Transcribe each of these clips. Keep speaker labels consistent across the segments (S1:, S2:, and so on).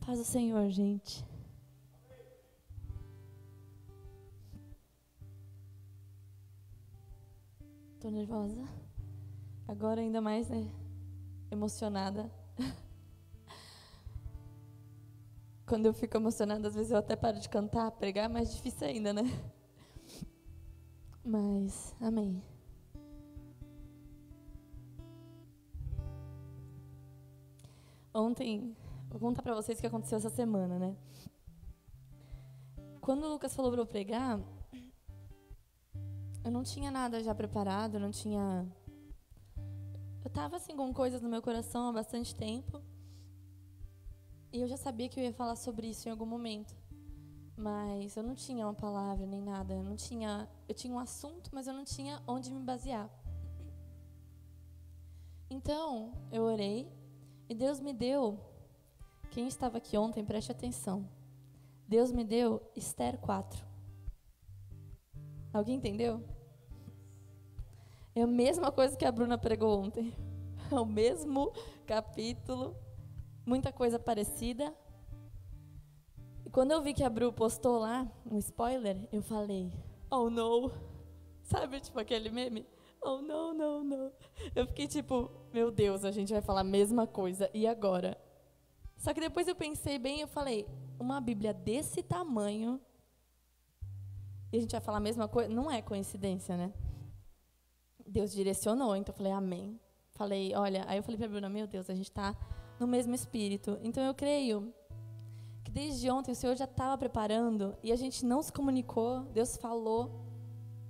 S1: Paz do Senhor, gente. Tô nervosa. Agora ainda mais, né? Emocionada. Quando eu fico emocionada, às vezes eu até paro de cantar, pregar é mais difícil ainda, né? Mas, amém. Ontem, vou contar pra vocês o que aconteceu essa semana, né? Quando o Lucas falou pra eu pregar, eu não tinha nada já preparado, não tinha... Eu tava assim com coisas no meu coração há bastante tempo. E eu já sabia que eu ia falar sobre isso em algum momento. Mas eu não tinha uma palavra nem nada. Eu tinha um assunto, mas eu não tinha onde me basear. Então, eu orei e Deus me deu... Quem estava aqui ontem, preste atenção. Deus me deu Esther 4. Alguém entendeu? É a mesma coisa que a Bruna pregou ontem. É o mesmo capítulo, muita coisa parecida. E quando eu vi que a Bru postou lá um spoiler, eu falei, oh no. Sabe, tipo aquele meme? Oh no, no, no. Eu fiquei tipo, meu Deus, a gente vai falar a mesma coisa, e agora? Só que depois eu pensei bem e eu falei, uma Bíblia desse tamanho, e a gente vai falar a mesma coisa, não é coincidência, né? Deus direcionou, então eu falei, amém. Falei, olha, aí eu falei pra Bruna, meu Deus, a gente tá no mesmo espírito. Então eu creio que desde ontem o Senhor já estava preparando e a gente não se comunicou, Deus falou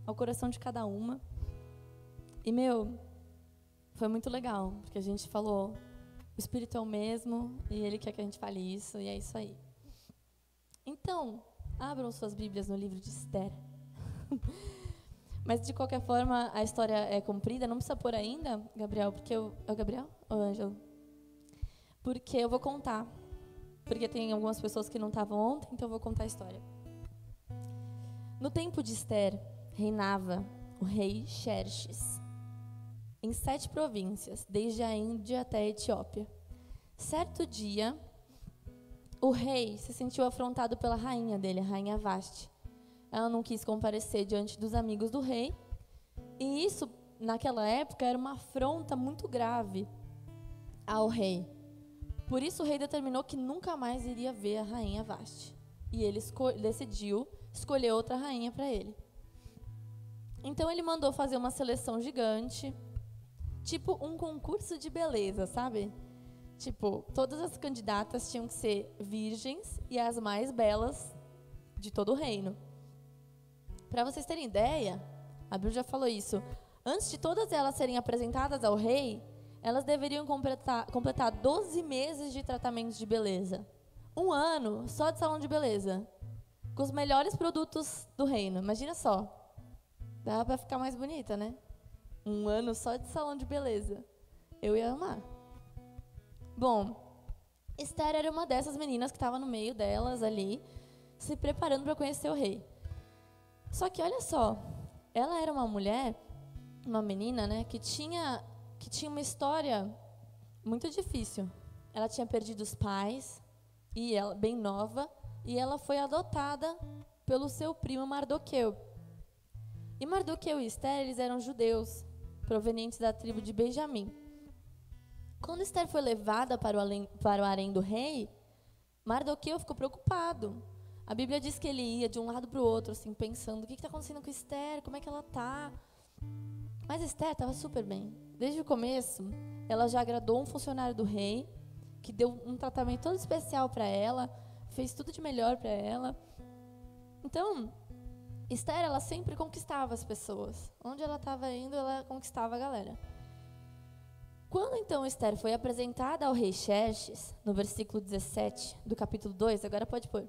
S1: ao coração de cada uma. E, foi muito legal, porque a gente falou, o Espírito é o mesmo e Ele quer que a gente fale isso, e é isso aí. Então, abram suas Bíblias no livro de Esther. Mas, de qualquer forma, a história é comprida. Não precisa pôr ainda, Gabriel, porque eu... É o Gabriel ou o Ângelo? Porque eu vou contar. Porque tem algumas pessoas que não estavam ontem, então eu vou contar a história. No tempo de Esther, reinava o rei Xerxes, em 7 províncias, desde a Índia até a Etiópia. Certo dia, o rei se sentiu afrontado pela rainha dele, a rainha Vasti. Ela não quis comparecer diante dos amigos do rei. E isso, naquela época, era uma afronta muito grave ao rei. Por isso o rei determinou que nunca mais iria ver a rainha Vasti. E ele decidiu escolher outra rainha para ele. Então ele mandou fazer uma seleção gigante, tipo um concurso de beleza, sabe? Tipo, todas as candidatas tinham que ser virgens e as mais belas de todo o reino. Para vocês terem ideia, a Bíblia já falou isso. Antes de todas elas serem apresentadas ao rei, elas deveriam completar 12 meses de tratamentos de beleza. 1 ano só de salão de beleza. Com os melhores produtos do reino. Imagina só. Dá para ficar mais bonita, né? 1 ano só de salão de beleza. Eu ia amar. Bom, Esther era uma dessas meninas que estava no meio delas ali, se preparando para conhecer o rei. Só que olha só, ela era uma mulher, uma menina, né, que tinha uma história muito difícil. Ela tinha perdido os pais, e ela bem nova, e ela foi adotada pelo seu primo Mardoqueu. E Mardoqueu e Esther, eles eram judeus, provenientes da tribo de Benjamim. Quando Esther foi levada para o harém do rei, Mardoqueu ficou preocupado. A Bíblia diz que ele ia de um lado para o outro, assim, pensando, o que está acontecendo com Esther? Como é que ela está? Mas Esther estava super bem. Desde o começo, ela já agradou um funcionário do rei, que deu um tratamento todo especial para ela, fez tudo de melhor para ela. Então, Esther, ela sempre conquistava as pessoas. Onde ela estava indo, ela conquistava a galera. Quando então Esther foi apresentada ao rei Xerxes, no versículo 17 do capítulo 2, agora pode pôr.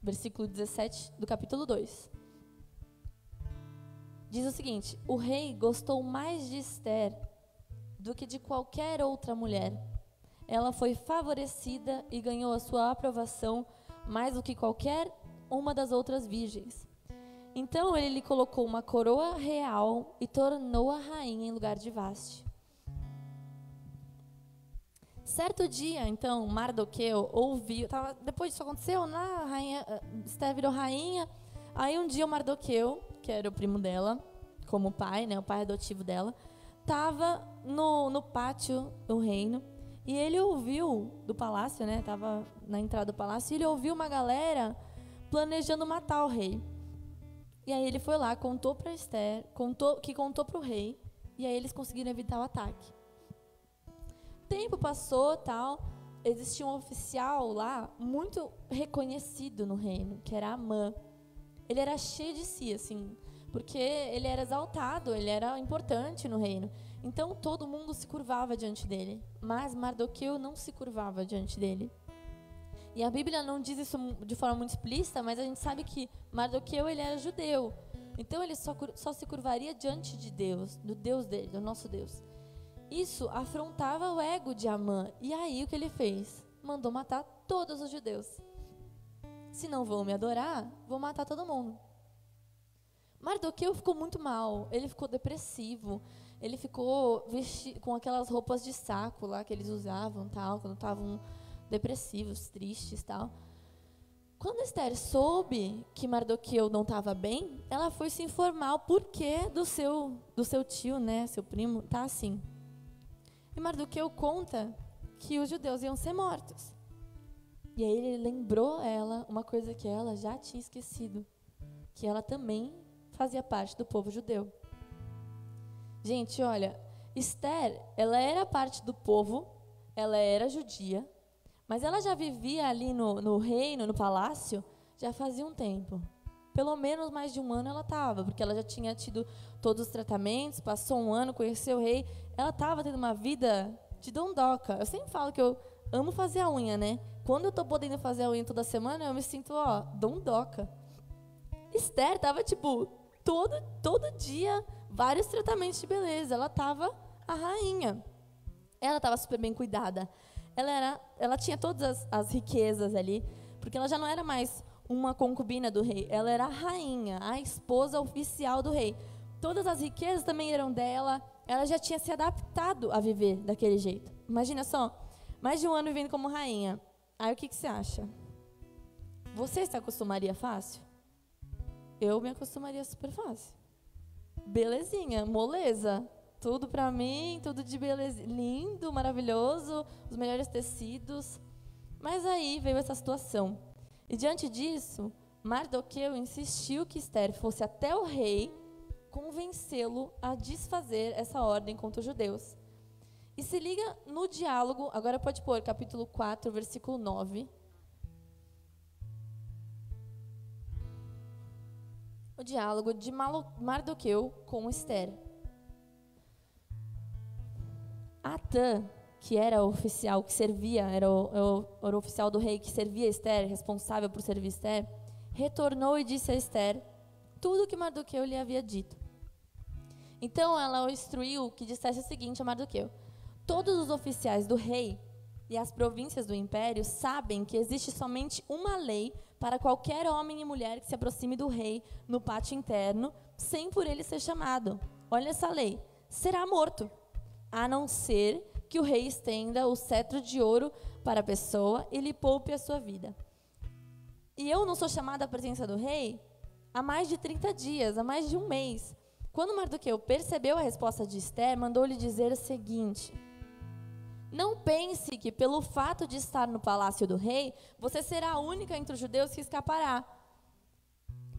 S1: Versículo 17 do capítulo 2. Diz o seguinte: o rei gostou mais de Esther do que de qualquer outra mulher. Ela foi favorecida e ganhou a sua aprovação mais do que qualquer uma das outras virgens. Então ele lhe colocou uma coroa real e tornou-a rainha em lugar de Vasti. Certo dia, então, Mardoqueu ouviu, depois disso aconteceu, a rainha, Esther virou rainha, aí um dia o Mardoqueu, que era o primo dela, como pai, né, o pai adotivo dela, estava no pátio do reino, e ele ouviu, do palácio, né, estava na entrada do palácio, e ele ouviu uma galera planejando matar o rei. E aí ele foi lá, contou para Esther, contou para o rei, e aí eles conseguiram evitar o ataque. Tempo passou, tal, existia um oficial lá, muito reconhecido no reino, que era Amã. Ele era cheio de si, assim, porque ele era exaltado, ele era importante no reino. Então todo mundo se curvava diante dele, mas Mardoqueu não se curvava diante dele. E a Bíblia não diz isso de forma muito explícita, mas a gente sabe que Mardoqueu, ele era judeu. Então ele só se curvaria diante de Deus, do Deus dele, do nosso Deus. Isso afrontava o ego de Amã. E aí o que ele fez? Mandou matar todos os judeus. Se não vão me adorar, vou matar todo mundo. Mardoqueu ficou muito mal, ele ficou depressivo, ele ficou com aquelas roupas de saco lá que eles usavam, tal, quando estavam depressivos, tristes, tal. Quando Esther soube que Mardoqueu não estava bem, ela foi se informar o porquê do seu tio, né, seu primo, tá assim. E Mardoqueu conta que os judeus iam ser mortos. E aí ele lembrou ela uma coisa que ela já tinha esquecido, que ela também fazia parte do povo judeu. Gente, olha, Esther, ela era parte do povo, ela era judia, mas ela já vivia ali no reino, no palácio, já fazia um tempo. Pelo menos mais de um ano ela estava, porque ela já tinha tido todos os tratamentos, passou um ano, conheceu o rei. Ela estava tendo uma vida de dondoca. Eu sempre falo que eu amo fazer a unha, né? Quando eu estou podendo fazer a unha toda semana, eu me sinto, dondoca. Esther estava, todo dia, vários tratamentos de beleza. Ela estava a rainha. Ela estava super bem cuidada. Ela tinha todas as riquezas ali, porque ela já não era mais uma concubina do rei, ela era a rainha, a esposa oficial do rei. Todas as riquezas também eram dela, ela já tinha se adaptado a viver daquele jeito. Imagina só, mais de um ano vivendo como rainha. Aí o que você acha? Você se acostumaria fácil? Eu me acostumaria super fácil. Belezinha, moleza. Tudo pra mim, tudo de beleza. Lindo, maravilhoso, os melhores tecidos. Mas aí veio essa situação. E diante disso, Mardoqueu insistiu que Esther fosse até o rei convencê-lo a desfazer essa ordem contra os judeus. E se liga no diálogo, agora pode pôr capítulo 4, versículo 9. O diálogo de Mardoqueu com Esther. Atã, que era o oficial que servia, era o oficial do rei que servia Esther, responsável por servir Esther, retornou e disse a Esther tudo o que Mardoqueu lhe havia dito. Então ela o instruiu que dissesse o seguinte a Mardoqueu: todos os oficiais do rei e as províncias do império sabem que existe somente uma lei para qualquer homem e mulher que se aproxime do rei no pátio interno, sem por ele ser chamado. Olha essa lei: será morto, a não ser que o rei estenda o cetro de ouro para a pessoa e lhe poupe a sua vida. E eu não sou chamada à presença do rei há mais de 30 dias, há mais de um mês. Quando Mardoqueu percebeu a resposta de Esther, mandou-lhe dizer o seguinte: não pense que pelo fato de estar no palácio do rei, você será a única entre os judeus que escapará.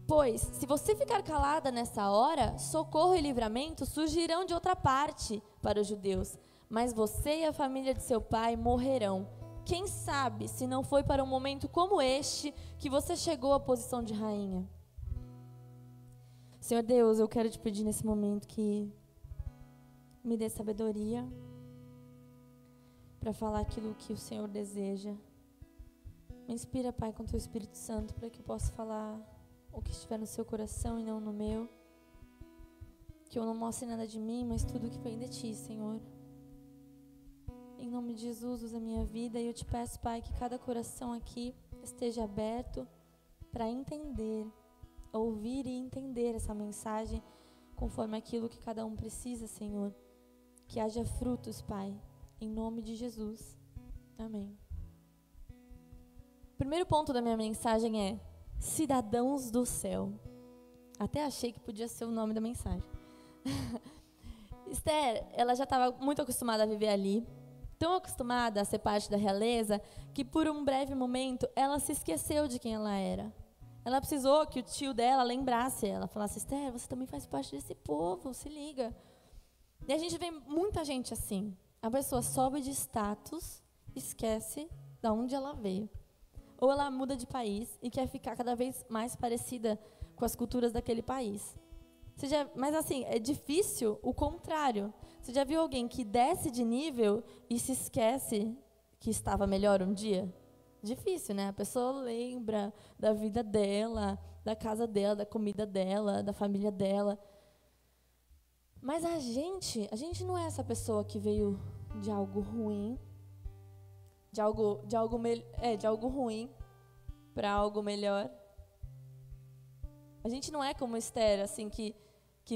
S1: Pois, se você ficar calada nessa hora, socorro e livramento surgirão de outra parte para os judeus, mas você e a família de seu pai morrerão. Quem sabe se não foi para um momento como este que você chegou à posição de rainha? Senhor Deus, eu quero te pedir nesse momento que me dê sabedoria para falar aquilo que o Senhor deseja. Me inspira, Pai, com teu Espírito Santo, para que eu possa falar o que estiver no seu coração e não no meu. Que eu não mostre nada de mim, mas tudo que vem de ti, Senhor. Em nome de Jesus, usa a minha vida. E eu te peço, Pai, que cada coração aqui esteja aberto para entender, ouvir e entender essa mensagem conforme aquilo que cada um precisa, Senhor. Que haja frutos, Pai, em nome de Jesus. Amém. O primeiro ponto da minha mensagem é cidadãos do céu. Até achei que podia ser o nome da mensagem. Esther, ela já estava muito acostumada a viver ali, tão acostumada a ser parte da realeza, que por um breve momento ela se esqueceu de quem ela era. Ela precisou que o tio dela lembrasse ela, falasse: Esther, você também faz parte desse povo, se liga. E a gente vê muita gente assim. A pessoa sobe de status, esquece de onde ela veio. Ou ela muda de país e quer ficar cada vez mais parecida com as culturas daquele país. Mas assim, é difícil o contrário. Você já viu alguém que desce de nível e se esquece que estava melhor um dia? Difícil, né? A pessoa lembra da vida dela, da casa dela, da comida dela, da família dela. Mas a gente não é essa pessoa que veio de algo ruim, de algo ruim para algo melhor. A gente não é como Esther, assim, que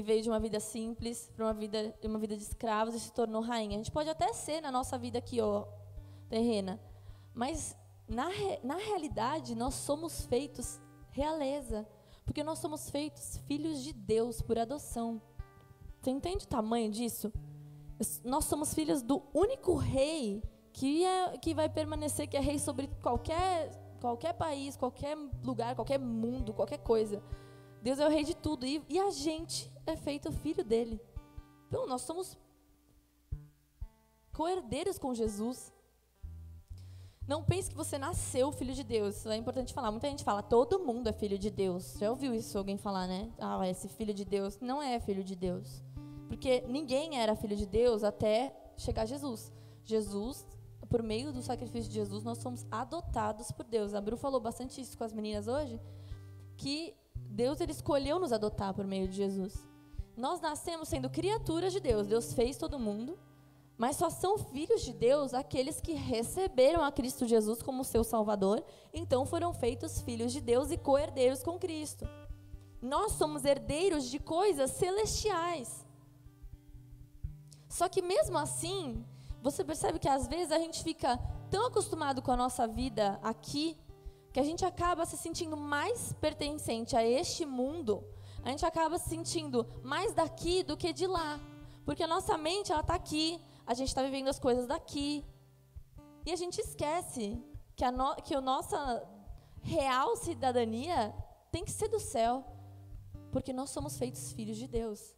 S1: veio de uma vida simples para uma vida de escravos e se tornou rainha. A gente pode até ser na nossa vida aqui, terrena, mas na realidade nós somos feitos realeza, porque nós somos feitos filhos de Deus por adoção. Você entende o tamanho disso? Nós somos filhos do único rei que vai permanecer, que é rei sobre qualquer país, qualquer lugar, qualquer mundo, qualquer coisa. Deus é o rei de tudo e a gente é feito filho dele. Então, nós somos co-herdeiros com Jesus. Não pense que você nasceu filho de Deus. Isso é importante falar. Muita gente fala, todo mundo é filho de Deus. Já ouviu isso alguém falar, né? Ah, esse filho de Deus não é filho de Deus. Porque ninguém era filho de Deus até chegar Jesus. Jesus, por meio do sacrifício de Jesus, nós somos adotados por Deus. A Bru falou bastante isso com as meninas hoje, que Deus, ele escolheu nos adotar por meio de Jesus. Nós nascemos sendo criaturas de Deus. Deus fez todo mundo, mas só são filhos de Deus aqueles que receberam a Cristo Jesus como seu Salvador, então foram feitos filhos de Deus e co-herdeiros com Cristo. Nós somos herdeiros de coisas celestiais. Só que mesmo assim, você percebe que às vezes a gente fica tão acostumado com a nossa vida aqui, que a gente acaba se sentindo mais pertencente a este mundo, a gente acaba se sentindo mais daqui do que de lá. Porque a nossa mente, ela está aqui, a gente está vivendo as coisas daqui. E a gente esquece que a nossa real cidadania tem que ser do céu. Porque nós somos feitos filhos de Deus.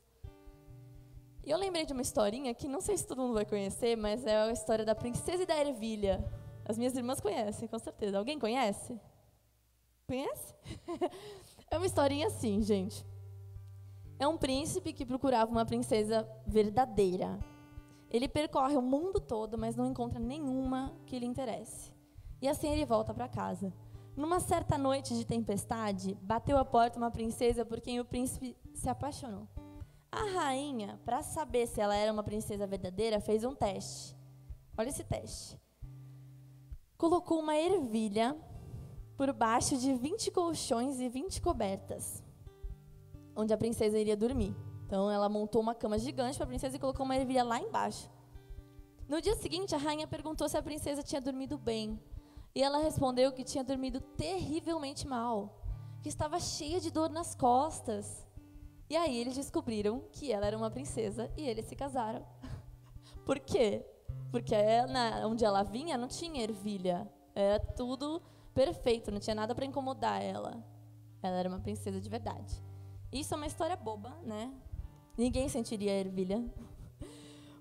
S1: E eu lembrei de uma historinha que não sei se todo mundo vai conhecer, mas é a história da princesa e da ervilha. As minhas irmãs conhecem, com certeza. Alguém conhece? Conhece? É uma historinha assim, gente. É um príncipe que procurava uma princesa verdadeira. Ele percorre o mundo todo, mas não encontra nenhuma que lhe interesse. E assim ele volta para casa. Numa certa noite de tempestade, bateu à porta uma princesa por quem o príncipe se apaixonou. A rainha, para saber se ela era uma princesa verdadeira, fez um teste. Olha esse teste. Colocou uma ervilha por baixo de 20 colchões e 20 cobertas, onde a princesa iria dormir. Então, ela montou uma cama gigante para a princesa e colocou uma ervilha lá embaixo. No dia seguinte, a rainha perguntou se a princesa tinha dormido bem. E ela respondeu que tinha dormido terrivelmente mal, que estava cheia de dor nas costas. E aí, eles descobriram que ela era uma princesa e eles se casaram. Por quê? Porque onde ela vinha não tinha ervilha. Era tudo perfeito, não tinha nada para incomodar ela. Ela era uma princesa de verdade. Isso é uma história boba, né? Ninguém sentiria a ervilha.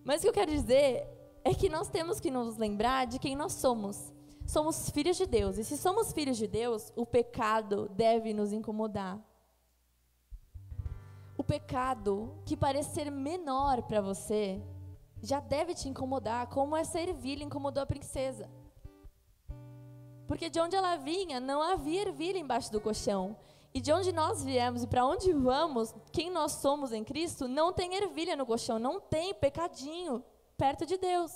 S1: Mas o que eu quero dizer é que nós temos que nos lembrar de quem nós somos. Somos filhos de Deus. E se somos filhos de Deus, o pecado deve nos incomodar. O pecado que parecer menor para você já deve te incomodar, como essa ervilha incomodou a princesa. Porque de onde ela vinha, não havia ervilha embaixo do colchão. E de onde nós viemos e para onde vamos, quem nós somos em Cristo, não tem ervilha no colchão, não tem pecadinho perto de Deus.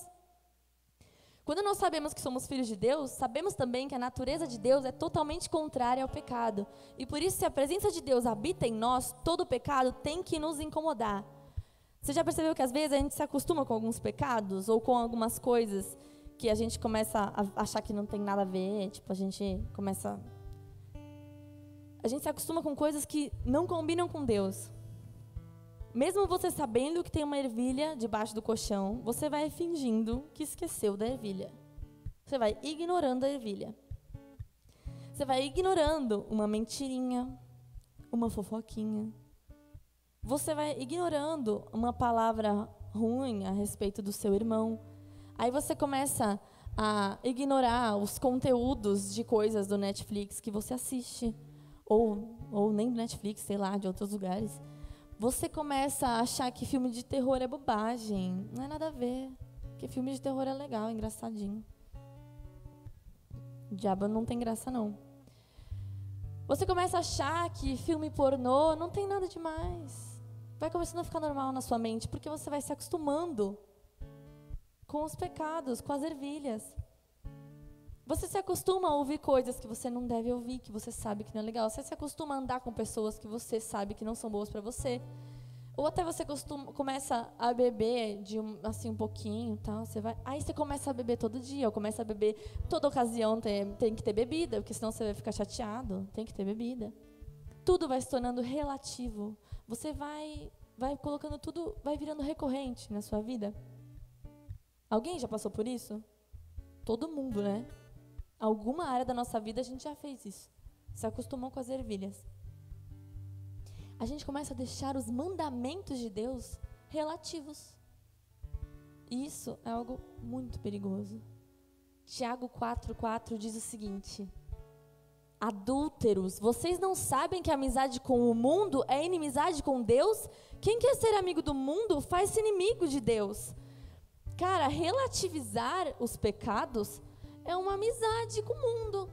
S1: Quando nós sabemos que somos filhos de Deus, sabemos também que a natureza de Deus é totalmente contrária ao pecado. E por isso, se a presença de Deus habita em nós, todo pecado tem que nos incomodar. Você já percebeu que às vezes a gente se acostuma com alguns pecados ou com algumas coisas que a gente começa a achar que não tem nada a ver, tipo, a gente se acostuma com coisas que não combinam com Deus. Mesmo você sabendo que tem uma ervilha debaixo do colchão, você vai fingindo que esqueceu da ervilha. Você vai ignorando a ervilha. Você vai ignorando uma mentirinha, uma fofoquinha. Você vai ignorando uma palavra ruim a respeito do seu irmão. Aí você começa a ignorar os conteúdos de coisas do Netflix que você assiste. Ou nem do Netflix, sei lá, de outros lugares. Você começa a achar que filme de terror é bobagem. Não é nada a ver. Porque filme de terror é legal, é engraçadinho. O diabo não tem graça, não. Você começa a achar que filme pornô não tem nada demais. Vai começando a ficar normal na sua mente, porque você vai se acostumando com os pecados, com as ervilhas. Você se acostuma a ouvir coisas que você não deve ouvir, que você sabe que não é legal. Você se acostuma a andar com pessoas que você sabe que não são boas para você. Ou até você começa a beber assim um pouquinho, tal. Aí você começa a beber todo dia, ou começa a beber toda ocasião, tem que ter bebida, porque senão você vai ficar chateado. Tem que ter bebida. Tudo vai se tornando relativo. Você vai colocando tudo, vai virando recorrente na sua vida. Alguém já passou por isso? Todo mundo, né? Alguma área da nossa vida a gente já fez isso. Se acostumou com as ervilhas. A gente começa a deixar os mandamentos de Deus relativos. E isso é algo muito perigoso. Tiago 4,4 diz o seguinte: adúlteros, vocês não sabem que a amizade com o mundo é inimizade com Deus? Quem quer ser amigo do mundo faz-se inimigo de Deus. Cara, relativizar os pecados é uma amizade com o mundo.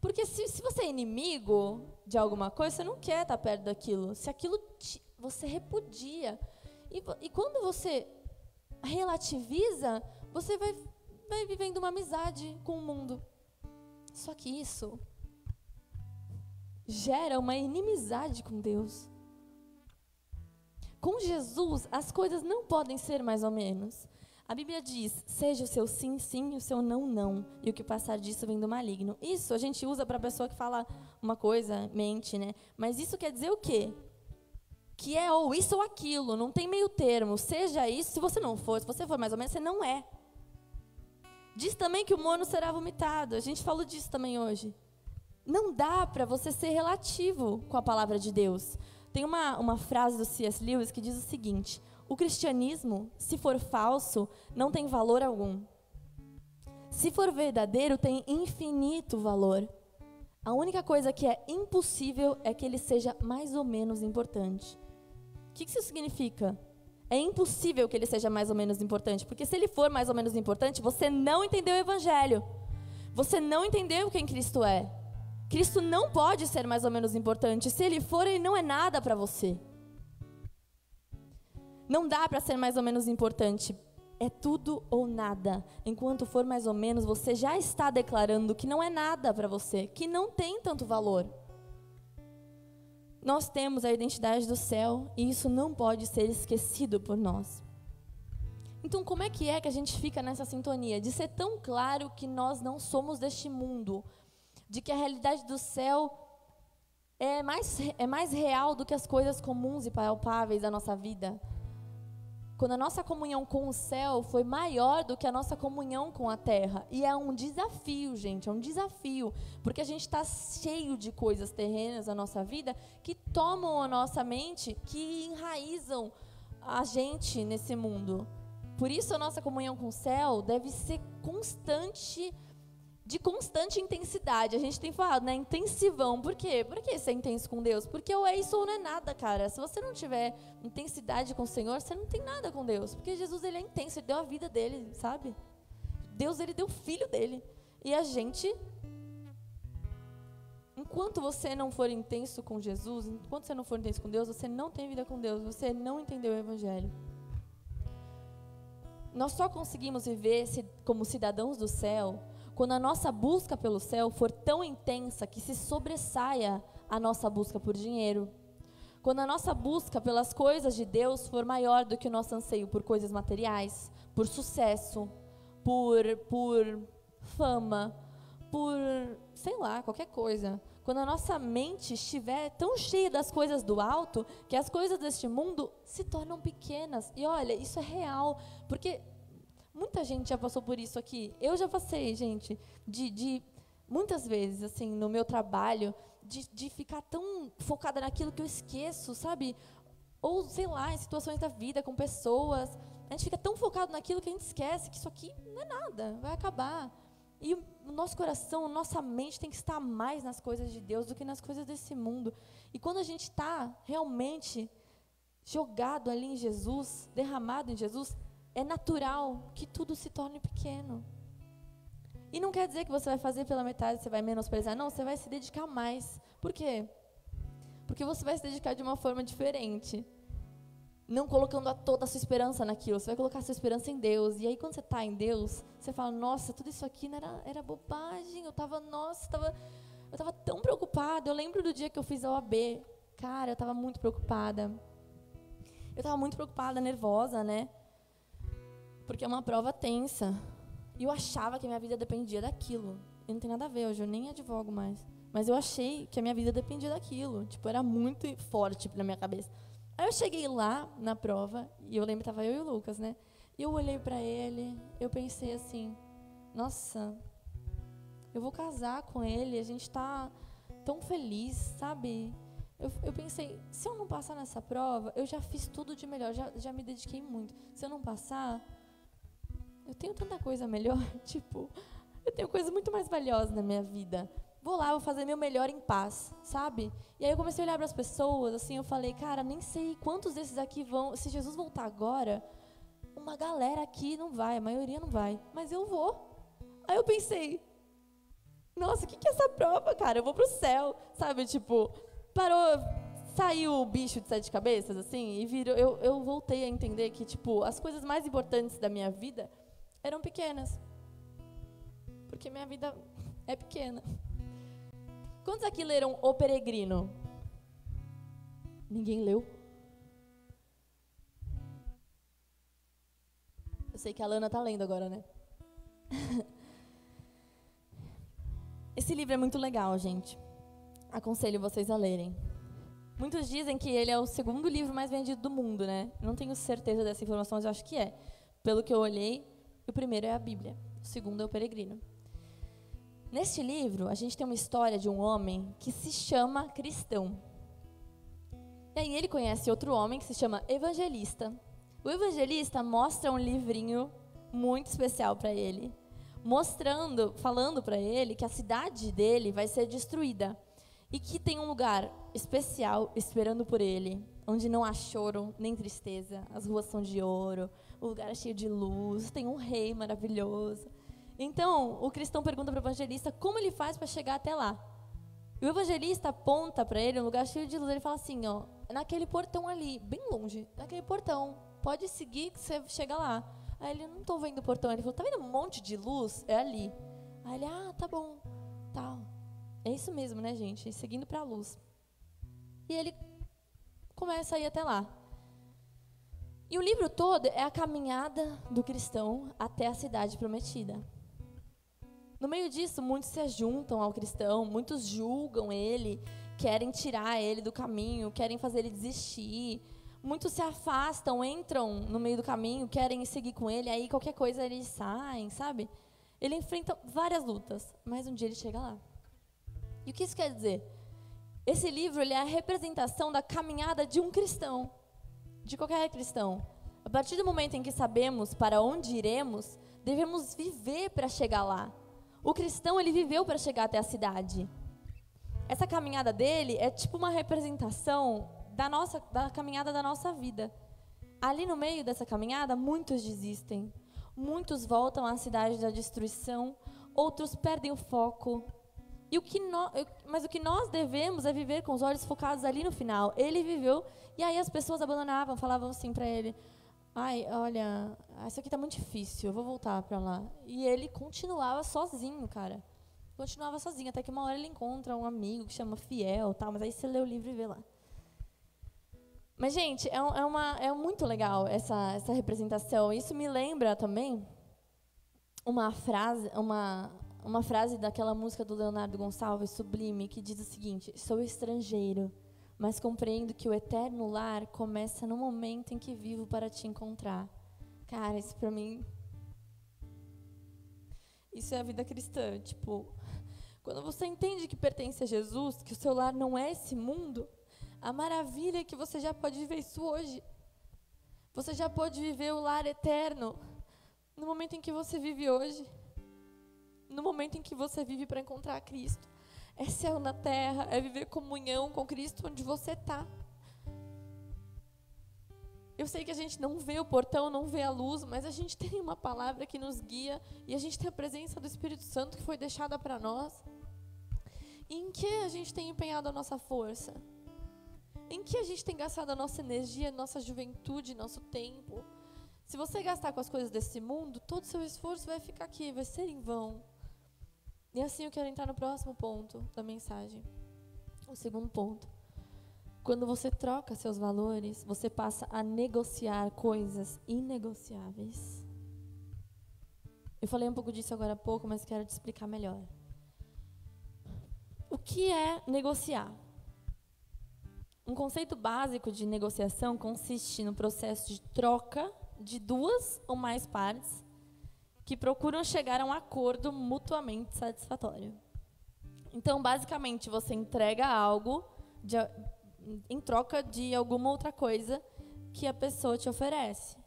S1: Porque se você é inimigo de alguma coisa, você não quer estar perto daquilo. Se aquilo você repudia. E quando você relativiza, você vai vivendo uma amizade com o mundo. Só que isso gera uma inimizade com Deus. Com Jesus, as coisas não podem ser mais ou menos. A Bíblia diz, seja o seu sim, sim, e o seu não, não. E o que passar disso vem do maligno. Isso a gente usa para a pessoa que fala uma coisa, mente, né? Mas isso quer dizer o quê? Que é ou isso ou aquilo, não tem meio termo. Seja isso, se você não for, se você for mais ou menos, você não é. Diz também que o mono será vomitado. A gente falou disso também hoje. Não dá para você ser relativo com a palavra de Deus. Tem uma frase do C.S. Lewis que diz o seguinte: o cristianismo, se for falso, não tem valor algum. Se for verdadeiro, tem infinito valor. A única coisa que é impossível é que ele seja mais ou menos importante. O que isso significa? É impossível que ele seja mais ou menos importante, porque se ele for mais ou menos importante, você não entendeu o Evangelho. Você não entendeu quem Cristo é. Cristo não pode ser mais ou menos importante. Se ele for, ele não é nada para você. Não dá para ser mais ou menos importante. É tudo ou nada. Enquanto for mais ou menos, você já está declarando que não é nada para você, que não tem tanto valor. Nós temos a identidade do céu e isso não pode ser esquecido por nós. Então, como é que a gente fica nessa sintonia? De ser tão claro que nós não somos deste mundo, de que a realidade do céu é mais real do que as coisas comuns e palpáveis da nossa vida. Quando a nossa comunhão com o céu foi maior do que a nossa comunhão com a terra. E é um desafio, gente, é um desafio. Porque a gente está cheio de coisas terrenas na nossa vida que tomam a nossa mente, que enraizam a gente nesse mundo. Por isso a nossa comunhão com o céu deve ser constante, de constante intensidade. A gente tem falado, né? Intensivão. Por quê? Por que ser intenso com Deus? Porque ou é isso ou não é nada, cara. Se você não tiver intensidade com o Senhor, você não tem nada com Deus. Porque Jesus, ele é intenso, ele deu a vida dele, sabe? Deus, ele deu o filho dele. E a gente, enquanto você não for intenso com Jesus, enquanto você não for intenso com Deus, você não tem vida com Deus, você não entendeu o Evangelho. Nós só conseguimos viver como cidadãos do céu quando a nossa busca pelo céu for tão intensa que se sobressaia a nossa busca por dinheiro. Quando a nossa busca pelas coisas de Deus for maior do que o nosso anseio por coisas materiais, por sucesso, por fama, por, sei lá, qualquer coisa. Quando a nossa mente estiver tão cheia das coisas do alto, que as coisas deste mundo se tornam pequenas. E olha, isso é real, porque muita gente já passou por isso aqui. Eu já passei, gente, de muitas vezes, assim, no meu trabalho, de ficar tão focada naquilo que eu esqueço, sabe? Ou, sei lá, em situações da vida, com pessoas. A gente fica tão focado naquilo que a gente esquece que isso aqui não é nada, vai acabar. E o nosso coração, nossa mente tem que estar mais nas coisas de Deus do que nas coisas desse mundo. E quando a gente está realmente jogado ali em Jesus, derramado em Jesus, é natural que tudo se torne pequeno. E não quer dizer que você vai fazer pela metade, você vai menosprezar. Não, você vai se dedicar mais. Por quê? Porque você vai se dedicar de uma forma diferente. Não colocando toda a sua esperança naquilo. Você vai colocar a sua esperança em Deus. E aí, quando você está em Deus, você fala, nossa, tudo isso aqui não era bobagem. Eu estava tão preocupada. Eu lembro do dia que eu fiz a OAB. Cara, eu estava muito preocupada. Eu estava muito preocupada, nervosa, né? Porque é uma prova tensa. E eu achava que a minha vida dependia daquilo. E não tem nada a ver, hoje eu nem advogo mais. Mas eu achei que a minha vida dependia daquilo. Tipo, era muito forte na minha cabeça. Aí eu cheguei lá na prova, e eu lembro que estava eu e o Lucas, né? E eu olhei para ele, eu pensei assim, nossa, eu vou casar com ele, a gente está tão feliz, sabe? Eu pensei, se eu não passar nessa prova, eu já fiz tudo de melhor, já me dediquei muito. Se eu não passar, eu tenho tanta coisa melhor, tipo, eu tenho coisas muito mais valiosas na minha vida. Vou lá, vou fazer meu melhor em paz, sabe? E aí eu comecei a olhar para as pessoas, assim, eu falei, cara, nem sei quantos desses aqui vão, se Jesus voltar agora, uma galera aqui não vai, a maioria não vai, mas eu vou. Aí eu pensei, nossa, o que é essa prova, cara? Eu vou pro céu, sabe? Tipo, saiu o bicho de 7 cabeças, assim, e virou, eu voltei a entender que, tipo, as coisas mais importantes da minha vida eram pequenas. Porque minha vida é pequena. Quantos aqui leram O Peregrino? Ninguém leu? Eu sei que a Lana está lendo agora, né? Esse livro é muito legal, gente. Aconselho vocês a lerem. Muitos dizem que ele é o segundo livro mais vendido do mundo, né? Não tenho certeza dessa informação, mas eu acho que é. Pelo que eu olhei, o primeiro é a Bíblia, o segundo é O Peregrino. Neste livro, a gente tem uma história de um homem que se chama Cristão. E aí ele conhece outro homem que se chama Evangelista. O Evangelista mostra um livrinho muito especial para ele, falando para ele que a cidade dele vai ser destruída e que tem um lugar especial esperando por ele, onde não há choro nem tristeza, as ruas são de ouro, o lugar é cheio de luz, tem um rei maravilhoso. Então, o cristão pergunta para o evangelista como ele faz para chegar até lá. E o evangelista aponta para ele um lugar cheio de luz. Ele fala assim, ó, naquele portão ali, bem longe, naquele portão, pode seguir que você chega lá. Aí ele, não estou vendo o portão. Ele falou, tá vendo um monte de luz? É ali. Aí ele, tá bom, tá. É isso mesmo, né, gente? Seguindo para a luz. E ele começa a ir até lá. E o livro todo é a caminhada do cristão até a cidade prometida. No meio disso, muitos se juntam ao cristão, muitos julgam ele, querem tirar ele do caminho, querem fazer ele desistir. Muitos se afastam, entram no meio do caminho, querem seguir com ele, aí qualquer coisa eles saem, sabe? Ele enfrenta várias lutas, mas um dia ele chega lá. E o que isso quer dizer? Esse livro ele é a representação da caminhada de um cristão, de qualquer cristão. A partir do momento em que sabemos para onde iremos, devemos viver para chegar lá. O cristão, ele viveu para chegar até a cidade. Essa caminhada dele é tipo uma representação da caminhada da nossa vida. Ali no meio dessa caminhada, muitos desistem. Muitos voltam à cidade da destruição, outros perdem o foco. Mas o que nós devemos é viver com os olhos focados ali no final. Ele viveu, e aí as pessoas abandonavam, falavam assim para ele, olha, isso aqui tá muito difícil, eu vou voltar para lá. E ele continuava sozinho, cara. Continuava sozinho, até que uma hora ele encontra um amigo que chama Fiel, tal, mas aí você lê o livro e vê lá. Mas, gente, é muito legal essa representação. Isso me lembra também uma frase daquela música do Leonardo Gonçalves, Sublime, que diz o seguinte: sou estrangeiro, mas compreendo que o eterno lar começa no momento em que vivo para te encontrar. Cara, isso pra mim, isso é a vida cristã. Tipo, quando você entende que pertence a Jesus, que o seu lar não é esse mundo, a maravilha é que você já pode viver isso hoje. Você já pode viver o lar eterno no momento em que você vive hoje. No momento em que você vive para encontrar Cristo. É céu na terra, é viver comunhão com Cristo onde você está. Eu sei que a gente não vê o portão, não vê a luz, mas a gente tem uma palavra que nos guia e a gente tem a presença do Espírito Santo que foi deixada para nós. E em que a gente tem empenhado a nossa força? Em que a gente tem gastado a nossa energia, nossa juventude, nosso tempo? Se você gastar com as coisas desse mundo, todo o seu esforço vai ficar aqui, vai ser em vão. E assim eu quero entrar no próximo ponto da mensagem. O segundo ponto. Quando você troca seus valores, você passa a negociar coisas inegociáveis. Eu falei um pouco disso agora há pouco, mas quero te explicar melhor. O que é negociar? Um conceito básico de negociação consiste no processo de troca de duas ou mais partes que procuram chegar a um acordo mutuamente satisfatório. Então, basicamente, você entrega algo em troca de alguma outra coisa que a pessoa te oferece,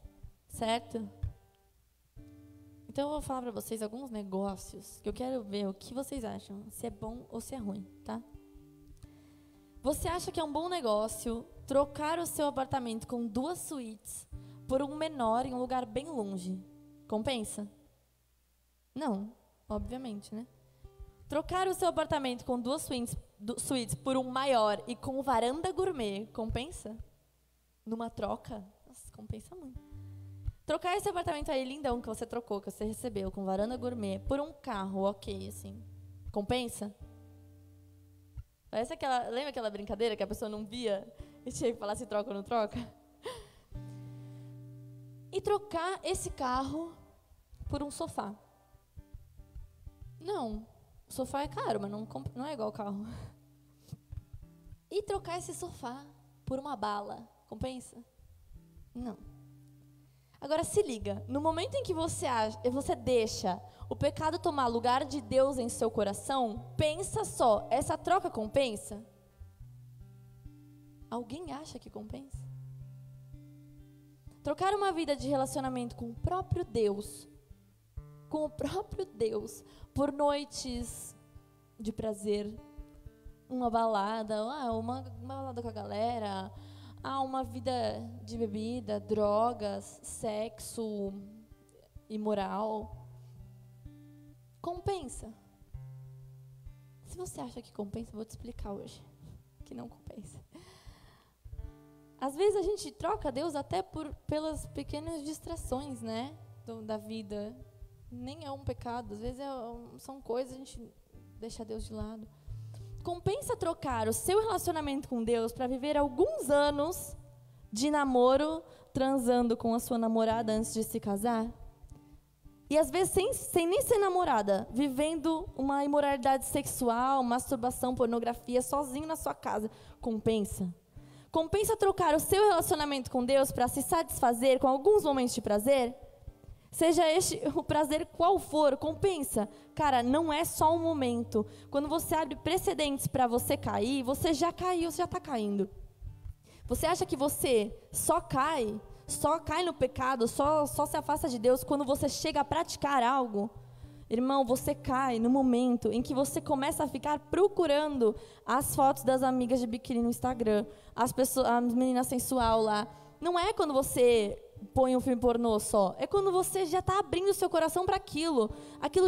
S1: certo? Então, eu vou falar para vocês alguns negócios que eu quero ver o que vocês acham, se é bom ou se é ruim, tá? Você acha que é um bom negócio trocar o seu apartamento com 2 suítes por um menor em um lugar bem longe? Compensa? Não, obviamente, né? Trocar o seu apartamento com 2 suítes por um maior e com varanda gourmet, compensa? Numa troca? Nossa, compensa muito. Trocar esse apartamento aí lindão que você trocou, que você recebeu, com varanda gourmet, por um carro, ok, assim, compensa? Lembra aquela brincadeira que a pessoa não via e tinha que falar se troca ou não troca? E trocar esse carro por um sofá. Não, o sofá é caro, mas não é igual o carro. E trocar esse sofá por uma bala, compensa? Não. Agora se liga, no momento em que você deixa o pecado tomar lugar de Deus em seu coração, pensa só, essa troca compensa? Alguém acha que compensa? Trocar uma vida de relacionamento com o próprio Deus, por noites de prazer, uma balada com a galera, uma vida de bebida, drogas, sexo imoral, compensa? Se você acha que compensa, eu vou te explicar hoje que não compensa. Às vezes a gente troca Deus até pelas pequenas distrações, né, da vida. Nem é um pecado, às vezes são coisas, a gente deixa Deus de lado. Compensa trocar o seu relacionamento com Deus para viver alguns anos de namoro, transando com a sua namorada antes de se casar? E às vezes sem nem ser namorada, vivendo uma imoralidade sexual, masturbação, pornografia, sozinho na sua casa. Compensa? Compensa trocar o seu relacionamento com Deus para se satisfazer com alguns momentos de prazer? Seja este o prazer qual for, compensa? Cara, não é só um momento. Quando você abre precedentes para você cair, você já caiu, você já está caindo. Você acha que você só cai no pecado, só se afasta de Deus quando você chega a praticar algo? Irmão, você cai no momento em que você começa a ficar procurando as fotos das amigas de biquíni no Instagram, as meninas sensual lá. Não é quando você põe um filme pornô só, é quando você já está abrindo o seu coração para aquilo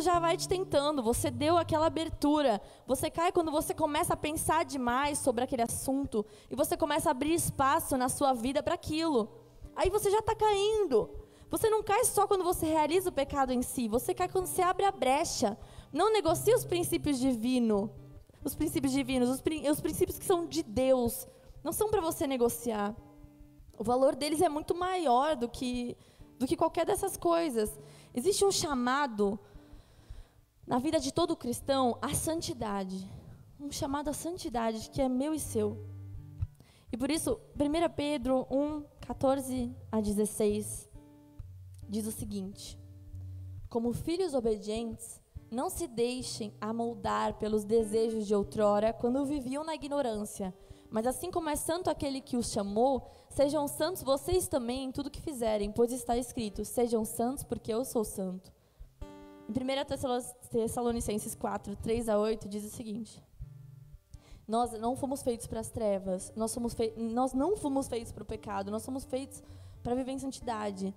S1: já vai te tentando, você deu aquela abertura. Você cai quando você começa a pensar demais sobre aquele assunto e você começa a abrir espaço na sua vida para aquilo, aí você já está caindo. Você não cai só quando você realiza o pecado em si, você cai quando você abre a brecha. Não negocie os princípios divinos, os princípios que são de Deus, não são para você negociar. O valor deles é muito maior do que qualquer dessas coisas. Existe um chamado na vida de todo cristão à santidade. Um chamado à santidade que é meu e seu. E por isso, 1 Pedro 1, 14 a 16, diz o seguinte: como filhos obedientes, não se deixem amoldar pelos desejos de outrora, quando viviam na ignorância. Mas assim como é santo aquele que os chamou, sejam santos vocês também em tudo que fizerem, pois está escrito: sejam santos porque eu sou santo. Em 1 Tessalonicenses 4, 3 a 8, diz o seguinte: nós não fomos feitos para as trevas, nós não fomos feitos para o pecado, nós somos feitos para viver em santidade.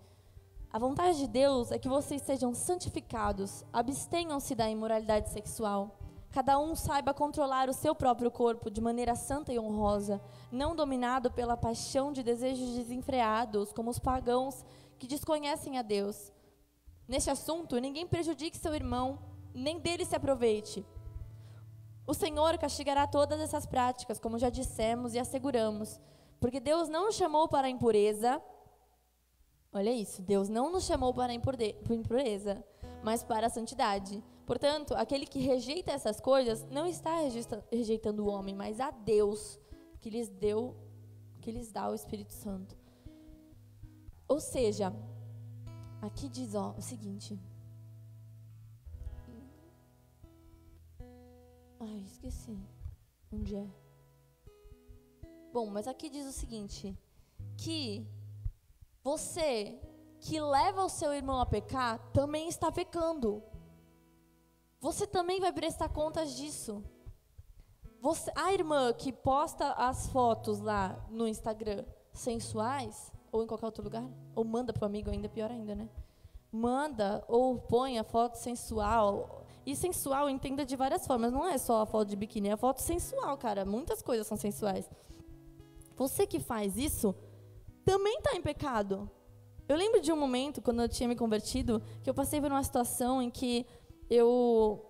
S1: A vontade de Deus é que vocês sejam santificados, abstenham-se da imoralidade sexual. Cada um saiba controlar o seu próprio corpo de maneira santa e honrosa, não dominado pela paixão de desejos desenfreados, como os pagãos que desconhecem a Deus. Neste assunto, ninguém prejudique seu irmão, nem dele se aproveite. O Senhor castigará todas essas práticas, como já dissemos e asseguramos, porque Deus não nos chamou para a impureza. Olha isso, Deus não nos chamou para a impureza, mas para a santidade. Portanto, aquele que rejeita essas coisas não está rejeitando o homem, mas a Deus que lhes dá o Espírito Santo. Ou seja, aqui diz o seguinte. Ai, esqueci. Onde é? Bom, mas aqui diz o seguinte, que você que leva o seu irmão a pecar, também está pecando. Você também vai prestar contas disso. A irmã que posta as fotos lá no Instagram sensuais, ou em qualquer outro lugar, ou manda para o amigo, ainda pior ainda, né? Manda ou põe a foto sensual. E sensual entenda de várias formas, não é só a foto de biquíni, é a foto sensual, cara. Muitas coisas são sensuais. Você que faz isso, também está em pecado. Eu lembro de um momento, quando eu tinha me convertido, que eu passei por uma situação em que eu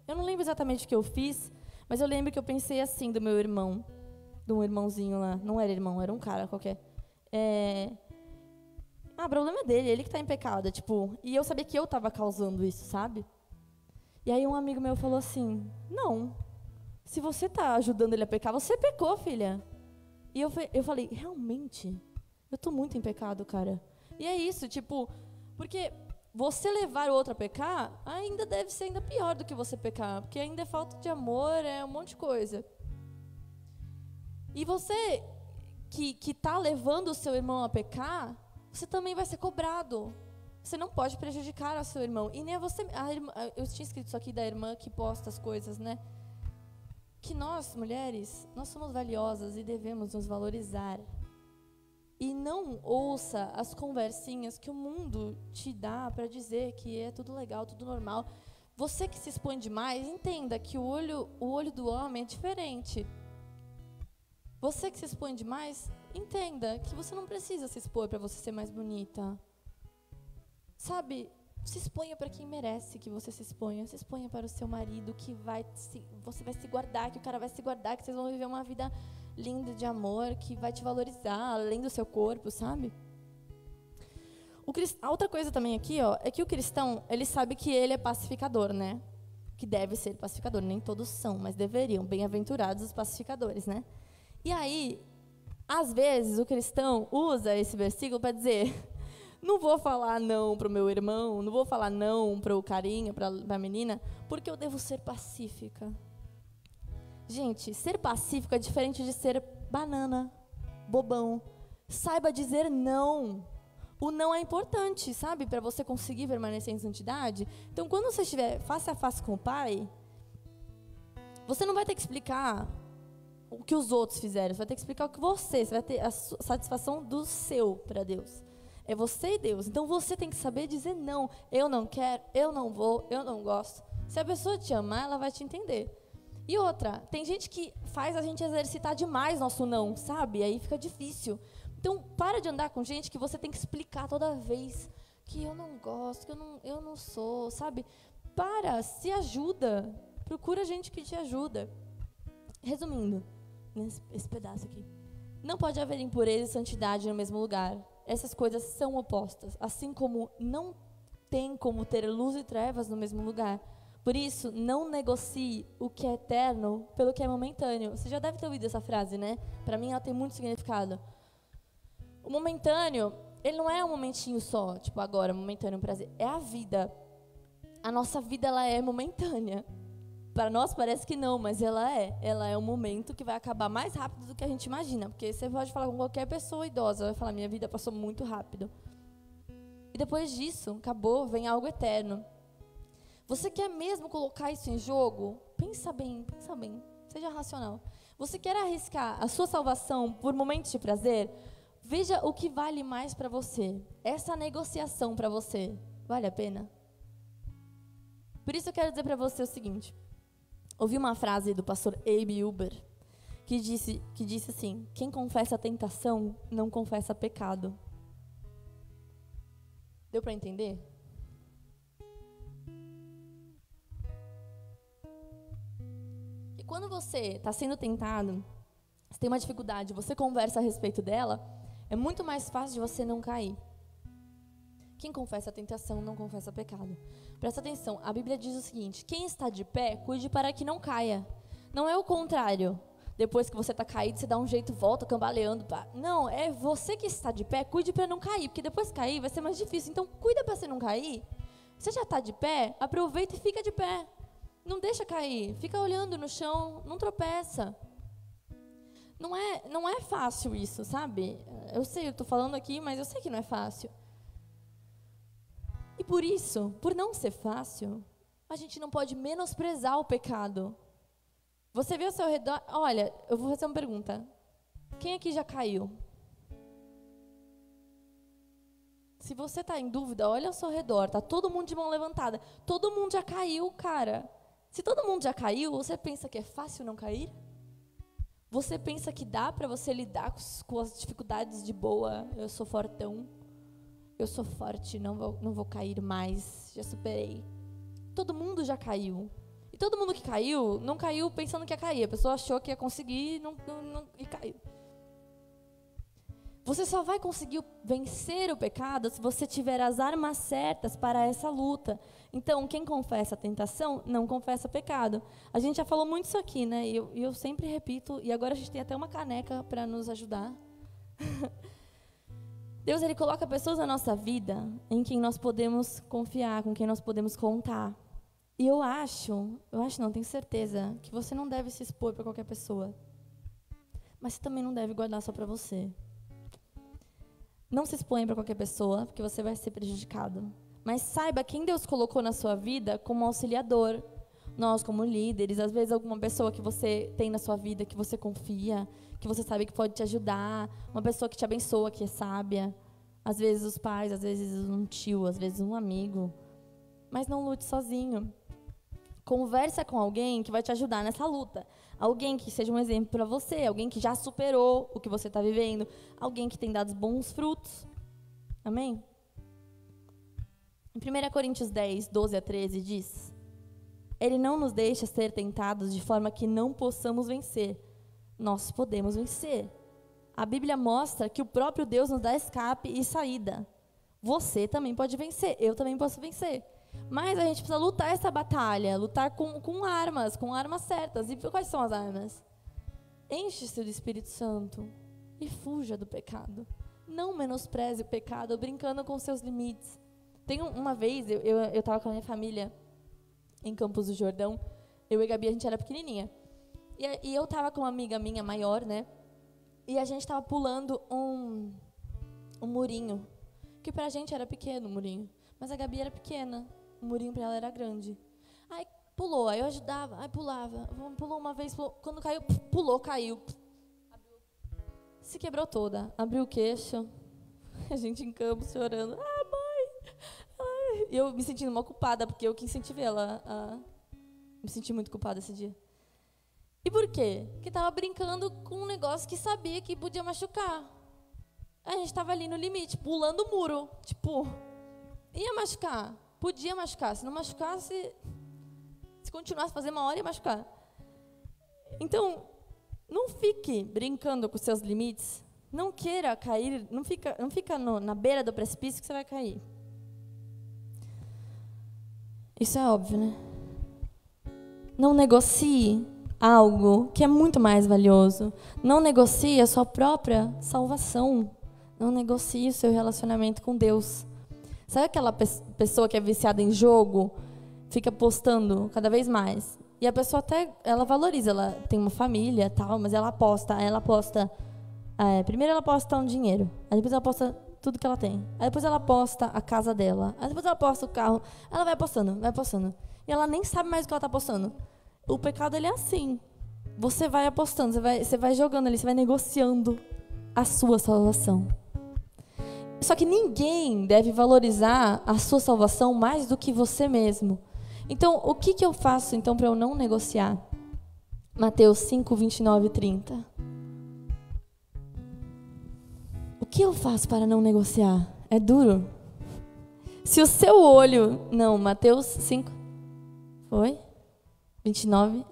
S1: não lembro exatamente o que eu fiz, mas eu lembro que eu pensei assim do meu irmão, de um irmãozinho lá. Não era irmão, era um cara qualquer. O problema é dele, ele que está em pecado. E eu sabia que eu estava causando isso, sabe? E aí um amigo meu falou assim, não, se você está ajudando ele a pecar, você pecou, filha. E eu falei, realmente? Eu estou muito em pecado, cara. E é isso, porque você levar o outro a pecar, ainda deve ser ainda pior do que você pecar, porque ainda é falta de amor, é um monte de coisa. E você que está levando o seu irmão a pecar, você também vai ser cobrado. Você não pode prejudicar o seu irmão. E nem a você. Eu tinha escrito isso aqui da irmã que posta as coisas, né? Que nós, mulheres, nós somos valiosas e devemos nos valorizar. E não ouça as conversinhas que o mundo te dá para dizer que é tudo legal, tudo normal. Você que se expõe demais, entenda que o olho do homem é diferente. Você que se expõe demais, entenda que você não precisa se expor para você ser mais bonita. Sabe, se exponha para quem merece que você se exponha. Se exponha para o seu marido, que você vai se guardar, que o cara vai se guardar, que vocês vão viver uma vida linda de amor, que vai te valorizar, além do seu corpo, sabe? A outra coisa também aqui, é que o cristão, ele sabe que ele é pacificador, né? Que deve ser pacificador. Nem todos são, mas deveriam. Bem-aventurados os pacificadores, né? E aí, às vezes, o cristão usa esse versículo para dizer: não vou falar não para o meu irmão, não vou falar não para o carinha, para a menina, porque eu devo ser pacífica. Gente, ser pacífico é diferente de ser banana, bobão. Saiba dizer não. O não é importante, sabe? Para você conseguir permanecer em santidade. Então, quando você estiver face a face com o Pai, você não vai ter que explicar o que os outros fizeram. Você vai ter que explicar o que você vai ter a satisfação do seu para Deus. É você e Deus. Então, você tem que saber dizer não. Eu não quero, eu não vou, eu não gosto. Se a pessoa te amar, ela vai te entender. E outra, tem gente que faz a gente exercitar demais nosso não, sabe? Aí fica difícil. Então, para de andar com gente que você tem que explicar toda vez que eu não gosto, que eu não sou, sabe? Se ajuda. Procura gente que te ajuda. Resumindo, esse pedaço aqui. Não pode haver impureza e santidade no mesmo lugar. Essas coisas são opostas, assim como não tem como ter luz e trevas no mesmo lugar. Por isso, não negocie o que é eterno pelo que é momentâneo. Você já deve ter ouvido essa frase, né? Para mim, ela tem muito significado. O momentâneo, ele não é um momentinho só, tipo agora, momentâneo prazer. É a vida. A nossa vida, ela é momentânea. Para nós parece que não, mas ela é. Ela é um momento que vai acabar mais rápido do que a gente imagina. Porque você pode falar com qualquer pessoa idosa, vai falar, minha vida passou muito rápido. E depois disso, acabou, vem algo eterno. Você quer mesmo colocar isso em jogo? Pensa bem, seja racional. Você quer arriscar a sua salvação por momentos de prazer? Veja o que vale mais para você. Essa negociação para você, vale a pena? Por isso eu quero dizer para você o seguinte. Ouvi uma frase do pastor Abe Uber, que disse assim, quem confessa a tentação, não confessa pecado. Deu para entender? E quando você está sendo tentado, você tem uma dificuldade, você conversa a respeito dela, é muito mais fácil de você não cair. Quem confessa a tentação, não confessa pecado. Presta atenção, a Bíblia diz o seguinte, quem está de pé, cuide para que não caia. Não é o contrário. Depois que você está caído, você dá um jeito, volta cambaleando. Não, é você que está de pé, cuide para não cair. Porque depois que cair, vai ser mais difícil. Então, cuida para você não cair. Você já está de pé, aproveita e fica de pé. Não deixa cair. Fica olhando no chão, não tropeça. Não é fácil isso, sabe? Eu sei, eu estou falando aqui, mas eu sei que não é fácil. E por isso, por não ser fácil, a gente não pode menosprezar o pecado. Você vê ao seu redor... Olha, eu vou fazer uma pergunta. Quem aqui já caiu? Se você está em dúvida, olha ao seu redor. Está todo mundo de mão levantada. Todo mundo já caiu, cara. Se todo mundo já caiu, você pensa que é fácil não cair? Você pensa que dá para você lidar com as dificuldades de boa? Eu sou fortão. Eu sou forte, não vou cair mais. Já superei. Todo mundo já caiu. E todo mundo que caiu, não caiu pensando que ia cair. A pessoa achou que ia conseguir e caiu. Você só vai conseguir vencer o pecado se você tiver as armas certas para essa luta. Então, quem confessa a tentação, não confessa pecado. A gente já falou muito isso aqui, né? E eu sempre repito, e agora a gente tem até uma caneca para nos ajudar. Deus, Ele coloca pessoas na nossa vida em quem nós podemos confiar, com quem nós podemos contar. E eu acho não, tenho certeza, que você não deve se expor para qualquer pessoa. Mas você também não deve guardar só para você. Não se exponha para qualquer pessoa, porque você vai ser prejudicado. Mas saiba quem Deus colocou na sua vida como auxiliador. Nós, como líderes, às vezes alguma pessoa que você tem na sua vida, que você confia, que você sabe que pode te ajudar, uma pessoa que te abençoa, que é sábia. Às vezes os pais, às vezes um tio, às vezes um amigo. Mas não lute sozinho. Conversa com alguém que vai te ajudar nessa luta. Alguém que seja um exemplo para você, alguém que já superou o que você está vivendo, alguém que tem dado bons frutos. Amém? Em 1 Coríntios 10, 12 a 13 diz: Ele não nos deixa ser tentados de forma que não possamos vencer. Nós podemos vencer. A Bíblia mostra que o próprio Deus nos dá escape e saída. Você também pode vencer, eu também posso vencer. Mas a gente precisa lutar essa batalha, lutar com armas certas. E quais são as armas? Enche-se do Espírito Santo e fuja do pecado. Não menospreze o pecado, brincando com seus limites. Tem uma vez, eu estava com a minha família em Campos do Jordão. Eu e a Gabi, a gente era pequenininha. E eu estava com uma amiga minha maior, né? E a gente estava pulando um murinho. Que pra gente era pequeno o murinho. Mas a Gabi era pequena. O murinho pra ela era grande. Aí pulou, aí eu ajudava, aí pulava. Pulou uma vez, pulou. Quando caiu, pulou, caiu. Se quebrou toda. Abriu o queixo. A gente em campo chorando. Ah, mãe! Ai. E eu me sentindo mal culpada, porque eu que incentivei ela a... Me senti muito culpada esse dia. E por quê? Porque estava brincando com um negócio que sabia que podia machucar. A gente estava ali no limite, pulando o muro. Tipo, ia machucar. Podia machucar. Se não machucasse, se continuasse a fazer uma hora, ia machucar. Então, Não fique brincando com os seus limites. Não queira cair, não fica na beira do precipício que você vai cair. Isso é óbvio, né? Não negocie algo que é muito mais valioso. Não negocie a sua própria salvação. Não negocie o seu relacionamento com Deus. Sabe aquela pessoa que é viciada em jogo? Fica postando cada vez mais. E a pessoa até, ela valoriza, ela tem uma família, tal, mas ela aposta. Primeiro ela posta um dinheiro, aí depois ela posta tudo que ela tem. Aí depois ela posta a casa dela, aí depois ela posta o carro. Ela vai postando. E ela nem sabe mais o que ela está postando. O pecado, ele é assim. Você vai apostando, você vai jogando ali, você vai negociando a sua salvação. Só que ninguém deve valorizar a sua salvação mais do que você mesmo. Então, o que eu faço então para eu não negociar? Mateus 5, 29 e 30. O que eu faço para não negociar? É duro. Se o seu olho... Não, Mateus 5... Foi? 29?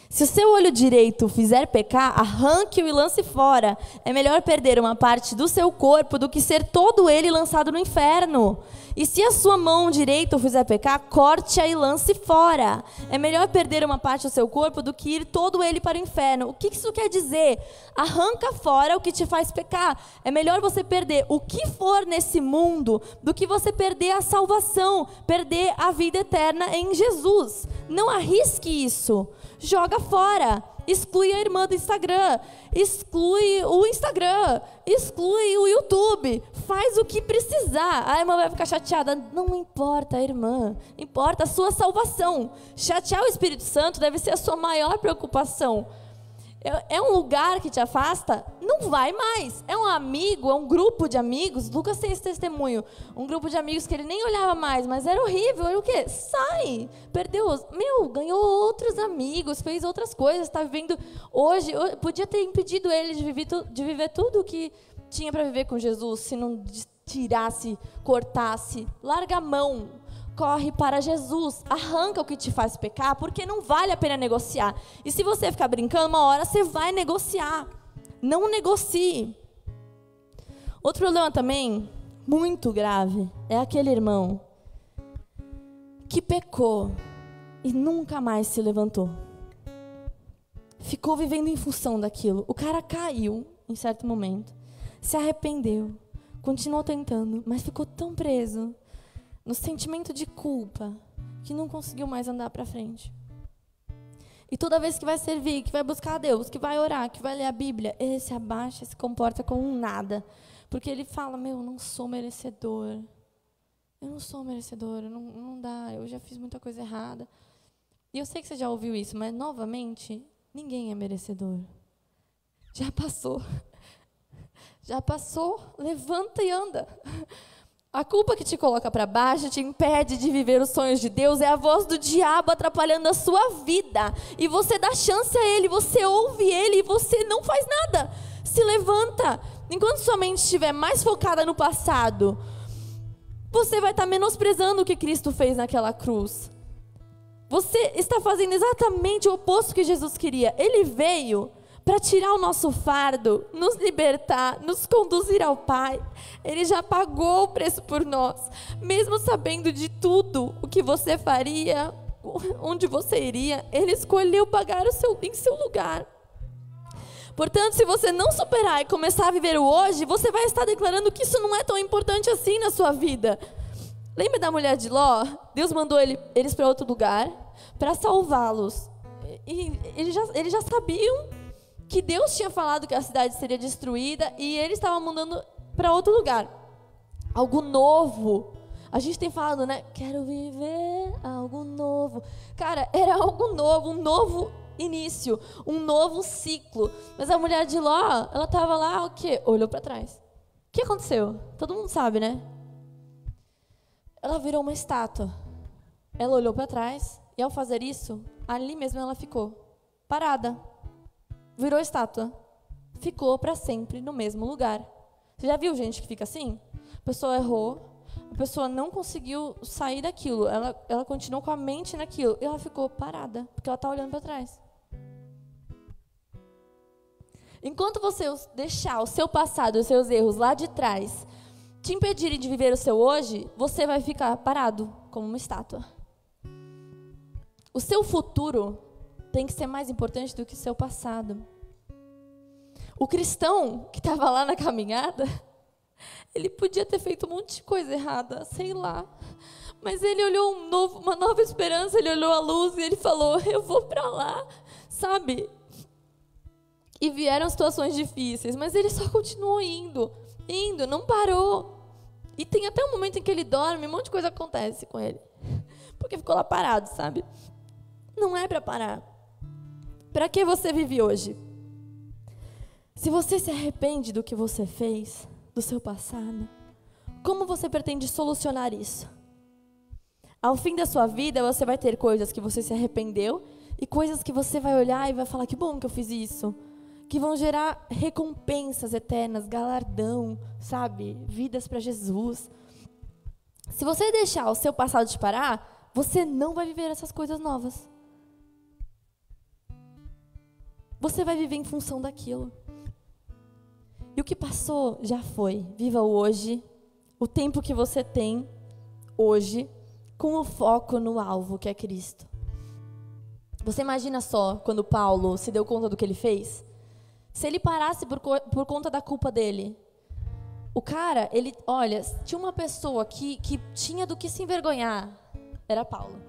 S1: Se o seu olho direito fizer pecar, arranque-o e lance fora. É melhor perder uma parte do seu corpo do que ser todo ele lançado no inferno. E se a sua mão direita o fizer pecar, corte-a e lance fora. É melhor perder uma parte do seu corpo do que ir todo ele para o inferno. O que isso quer dizer? Arranca fora o que te faz pecar. É melhor você perder o que for nesse mundo do que você perder a salvação, perder a vida eterna em Jesus. Não arrisque isso. Joga fora, exclui a irmã do Instagram, exclui o Instagram, exclui o YouTube, faz o que precisar. A irmã vai ficar chateada. Não importa, irmã, importa a sua salvação. Chatear o Espírito Santo deve ser a sua maior preocupação. É um lugar que te afasta? Não vai mais. É um amigo, é um grupo de amigos. Lucas tem esse testemunho. Um grupo de amigos que ele nem olhava mais, mas era horrível. Ele o quê? Sai. Perdeu. Ganhou outros amigos, fez outras coisas. Está vivendo hoje. Podia ter impedido ele de viver tudo o que tinha para viver com Jesus, se não tirasse, cortasse. Larga a mão. Corre para Jesus, arranca o que te faz pecar, porque não vale a pena negociar. E se você ficar brincando, uma hora você vai negociar. Não negocie. Outro problema também, muito grave, é aquele irmão que pecou e nunca mais se levantou. Ficou vivendo em função daquilo. O cara caiu em certo momento, se arrependeu, continuou tentando, mas ficou tão preso no sentimento de culpa, que não conseguiu mais andar para frente. E toda vez que vai servir, que vai buscar a Deus, que vai orar, que vai ler a Bíblia, ele se abaixa, se comporta como um nada. Porque ele fala, eu não sou merecedor. Eu não sou merecedor, não dá, eu já fiz muita coisa errada. E eu sei que você já ouviu isso, mas, novamente, ninguém é merecedor. Já passou. Já passou, levanta e anda. A culpa que te coloca para baixo te impede de viver os sonhos de Deus. É a voz do diabo atrapalhando a sua vida. E você dá chance a ele, você ouve ele e você não faz nada. Se levanta. Enquanto sua mente estiver mais focada no passado, você vai estar menosprezando o que Cristo fez naquela cruz. Você está fazendo exatamente o oposto que Jesus queria. Ele veio para tirar o nosso fardo, nos libertar, nos conduzir ao Pai. Ele já pagou o preço por nós. Mesmo sabendo de tudo o que você faria, onde você iria, Ele escolheu pagar em seu lugar. Portanto, se você não superar e começar a viver o hoje, você vai estar declarando que isso não é tão importante assim na sua vida. Lembra da mulher de Ló? Deus mandou eles para outro lugar para salvá-los. E eles já sabiam que Deus tinha falado que a cidade seria destruída e eles estavam mandando para outro lugar. Algo novo. A gente tem falado, né? Quero viver algo novo. Cara, era algo novo, um novo início, um novo ciclo. Mas a mulher de Ló, ela estava lá, o quê? Olhou para trás. O que aconteceu? Todo mundo sabe, né? Ela virou uma estátua. Ela olhou para trás e, ao fazer isso, ali mesmo ela ficou parada. Virou estátua. Ficou para sempre no mesmo lugar. Você já viu gente que fica assim? A pessoa errou, a pessoa não conseguiu sair daquilo. Ela continuou com a mente naquilo. E ela ficou parada, porque ela está olhando para trás. Enquanto você deixar o seu passado, os seus erros lá de trás, te impedirem de viver o seu hoje, você vai ficar parado como uma estátua. O seu futuro tem que ser mais importante do que o seu passado. O cristão que estava lá na caminhada, ele podia ter feito um monte de coisa errada, sei lá. Mas ele olhou uma nova esperança, ele olhou a luz e ele falou, eu vou para lá, sabe? E vieram situações difíceis, mas ele só continuou indo, não parou. E tem até um momento em que ele dorme, um monte de coisa acontece com ele. Porque ficou lá parado, sabe? Não é para parar. Para que você vive hoje? Se você se arrepende do que você fez, do seu passado, como você pretende solucionar isso? Ao fim da sua vida, você vai ter coisas que você se arrependeu e coisas que você vai olhar e vai falar, que bom que eu fiz isso. Que vão gerar recompensas eternas, galardão, sabe? Vidas para Jesus. Se você deixar o seu passado te parar, você não vai viver essas coisas novas. Você vai viver em função daquilo. E o que passou já foi. Viva o hoje, o tempo que você tem hoje, com o foco no alvo, que é Cristo. Você imagina só, quando Paulo se deu conta do que ele fez? Se ele parasse por conta da culpa dele. O cara, olha, tinha uma pessoa que tinha do que se envergonhar. Era Paulo.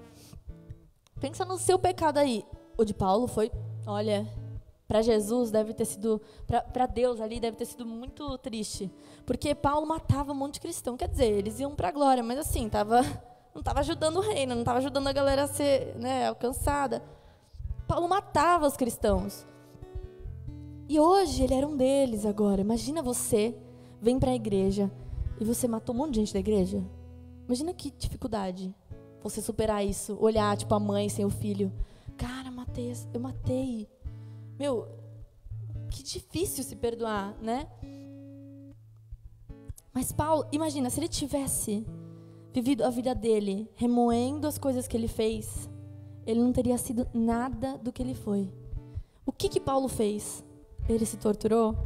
S1: Pensa no seu pecado aí. O de Paulo foi, olha, para Jesus deve ter sido, para Deus ali deve ter sido muito triste. Porque Paulo matava um monte de cristão. Quer dizer, eles iam para a glória, mas assim, não estava ajudando o reino, não estava ajudando a galera a ser, alcançada. Paulo matava os cristãos. E hoje ele era um deles agora. Imagina você vem para a igreja e você matou um monte de gente da igreja. Imagina que dificuldade você superar isso. Olhar, tipo, a mãe sem o filho. Cara, eu matei. Meu, que difícil se perdoar, né? Mas Paulo, imagina, se ele tivesse vivido a vida dele, remoendo as coisas que ele fez, ele não teria sido nada do que ele foi. O que Paulo fez? Ele se torturou?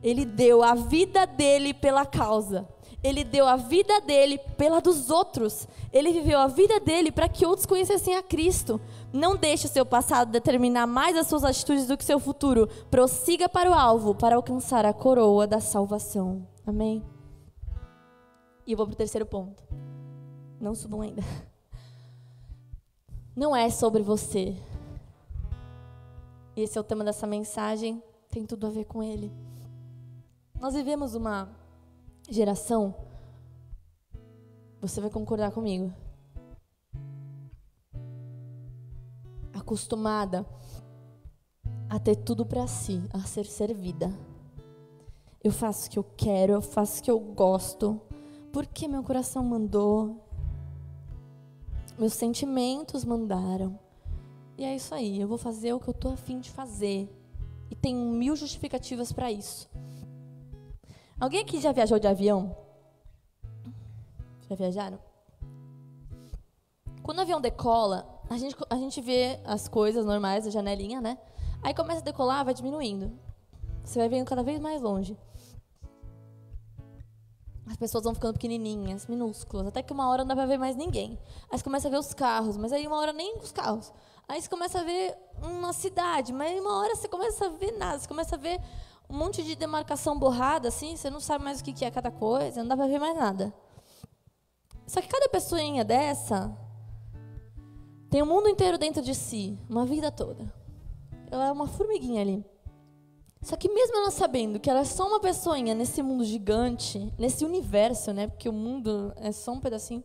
S1: Ele deu a vida dele pela causa. Ele deu a vida dele pela dos outros. Ele viveu a vida dele para que outros conhecessem a Cristo. Não deixe o seu passado determinar mais as suas atitudes do que seu futuro. Prossiga para o alvo, para alcançar a coroa da salvação. Amém? E eu vou para o terceiro ponto. Não subam ainda. Não é sobre você. Esse é o tema dessa mensagem. Tem tudo a ver com ele. Nós vivemos uma geração, você vai concordar comigo, acostumada a ter tudo para si, a ser servida. Eu faço o que eu quero, eu faço o que eu gosto, porque meu coração mandou, meus sentimentos mandaram. E é isso aí, eu vou fazer o que eu estou a fim de fazer. E tem 1000 justificativas para isso. Alguém aqui já viajou de avião? Já viajaram? Quando o avião decola, a gente vê as coisas normais, a janelinha, né? Aí começa a decolar, vai diminuindo. Você vai vendo cada vez mais longe. As pessoas vão ficando pequenininhas, minúsculas, até que uma hora não dá pra ver mais ninguém. Aí você começa a ver os carros, mas aí uma hora nem os carros. Aí você começa a ver uma cidade, mas aí uma hora você começa a ver nada. Você começa a ver um monte de demarcação borrada, assim, você não sabe mais o que é cada coisa, não dá pra ver mais nada. Só que cada pessoinha dessa tem o mundo inteiro dentro de si, uma vida toda. Ela é uma formiguinha ali. Só que mesmo ela sabendo que ela é só uma pessoinha nesse mundo gigante, nesse universo, né? Porque o mundo é só um pedacinho.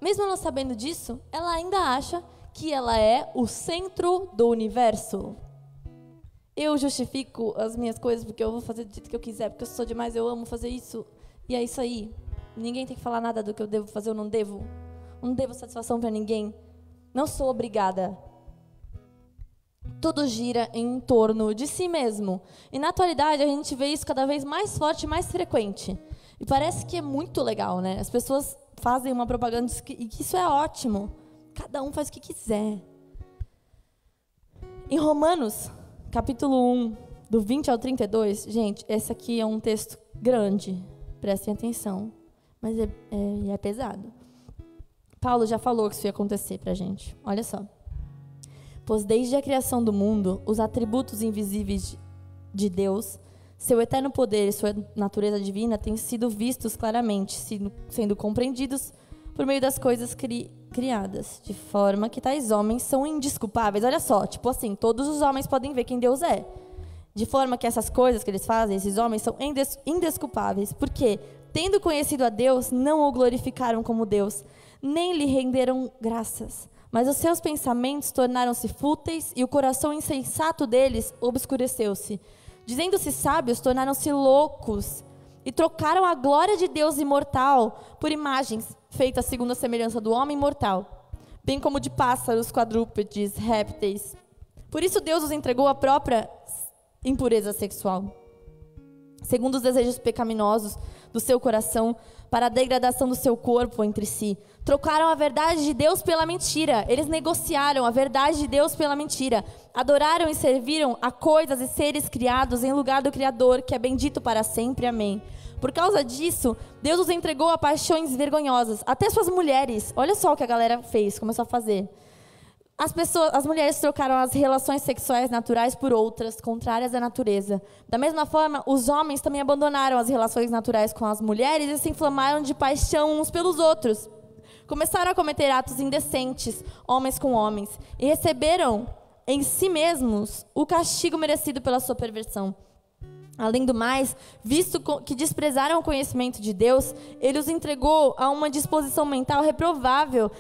S1: Mesmo ela sabendo disso, ela ainda acha que ela é o centro do universo. Eu justifico as minhas coisas porque eu vou fazer do jeito que eu quiser, porque eu sou demais, eu amo fazer isso. E é isso aí. Ninguém tem que falar nada do que eu devo fazer ou não devo. Não devo satisfação para ninguém. Não sou obrigada. Tudo gira em torno de si mesmo. E na atualidade a gente vê isso cada vez mais forte e mais frequente. E parece que é muito legal, né? As pessoas fazem uma propaganda e que isso é ótimo. Cada um faz o que quiser. Em Romanos, capítulo 1, do 20 ao 32, gente, esse aqui é um texto grande, prestem atenção, mas é pesado. Paulo já falou que isso ia acontecer pra gente, olha só. Pois desde a criação do mundo, os atributos invisíveis de Deus, seu eterno poder e sua natureza divina têm sido vistos claramente, sendo compreendidos por meio das coisas criadas, de forma que tais homens são indesculpáveis. Olha só, tipo assim, todos os homens podem ver quem Deus é. De forma que essas coisas que eles fazem, esses homens, são indesculpáveis, porque, tendo conhecido a Deus, não o glorificaram como Deus, nem lhe renderam graças. Mas os seus pensamentos tornaram-se fúteis e o coração insensato deles obscureceu-se. Dizendo-se sábios, tornaram-se loucos e trocaram a glória de Deus imortal por imagens feitas segundo a semelhança do homem mortal, bem como de pássaros, quadrúpedes, répteis. Por isso Deus os entregou à própria impureza sexual, segundo os desejos pecaminosos do seu coração, para a degradação do seu corpo entre si. Trocaram a verdade de Deus pela mentira. Eles negociaram a verdade de Deus pela mentira. Adoraram e serviram a coisas e seres criados em lugar do Criador, que é bendito para sempre. Amém. Por causa disso, Deus os entregou a paixões vergonhosas. Até suas mulheres. Olha só o que a galera fez, começou a fazer. As mulheres trocaram as relações sexuais naturais por outras, contrárias à natureza. Da mesma forma, os homens também abandonaram as relações naturais com as mulheres e se inflamaram de paixão uns pelos outros. Começaram a cometer atos indecentes, homens com homens, e receberam em si mesmos o castigo merecido pela sua perversão. Além do mais, visto que desprezaram o conhecimento de Deus, ele os entregou a uma disposição mental reprovável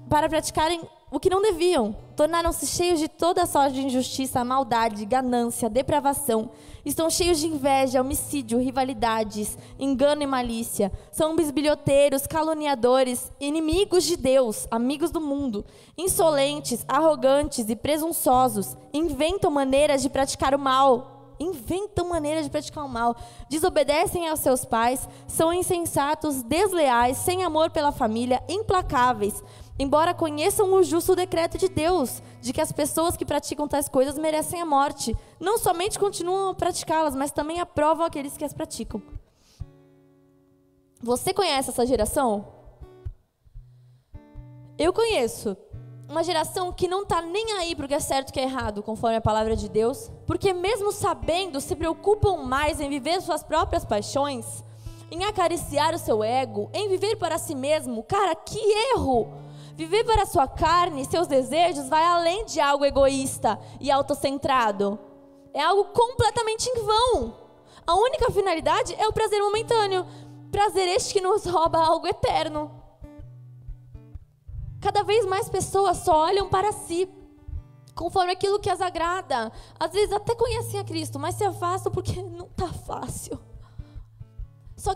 S1: para praticarem o que não deviam. Tornaram-se cheios de toda sorte de injustiça, maldade, ganância, depravação. Estão cheios de inveja, homicídio, rivalidades, engano e malícia. São bisbilhoteiros, caluniadores, inimigos de Deus, amigos do mundo, insolentes, arrogantes e presunçosos. Inventam maneiras de praticar o mal. Desobedecem aos seus pais, são insensatos, desleais, sem amor pela família, implacáveis. Embora conheçam o justo decreto de Deus, de que as pessoas que praticam tais coisas merecem a morte, não somente continuam a praticá-las, mas também aprovam aqueles que as praticam. Você conhece essa geração? Eu conheço. Uma geração que não está nem aí para o que é certo e o que é errado, conforme a palavra de Deus, porque mesmo sabendo, se preocupam mais em viver suas próprias paixões, em acariciar o seu ego, em viver para si mesmo. Cara, que erro! Viver para a sua carne e seus desejos vai além de algo egoísta e autocentrado. É algo completamente em vão. A única finalidade é o prazer momentâneo, prazer este que nos rouba algo eterno. Cada vez mais pessoas só olham para si, conforme aquilo que as agrada. Às vezes até conhecem a Cristo, mas se afastam porque não está fácil. Só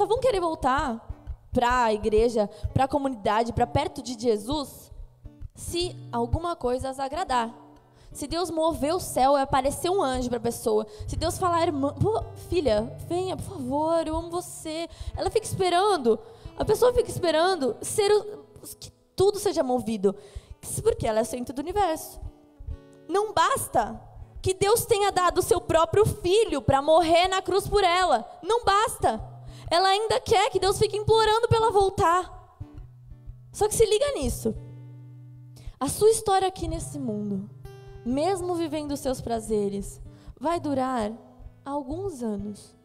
S1: vão querer voltar para a igreja, para a comunidade, para perto de Jesus, se alguma coisa as agradar. Se Deus mover o céu e aparecer um anjo para a pessoa. Se Deus falar, irmã, filha, venha, por favor, eu amo você. Ela fica esperando. A pessoa fica esperando que tudo seja movido. Porque ela é o centro do universo. Não basta que Deus tenha dado o seu próprio filho para morrer na cruz por ela. Não basta. Ela ainda quer que Deus fique implorando para ela voltar. Só que se liga nisso. A sua história aqui nesse mundo, mesmo vivendo os seus prazeres, vai durar alguns anos.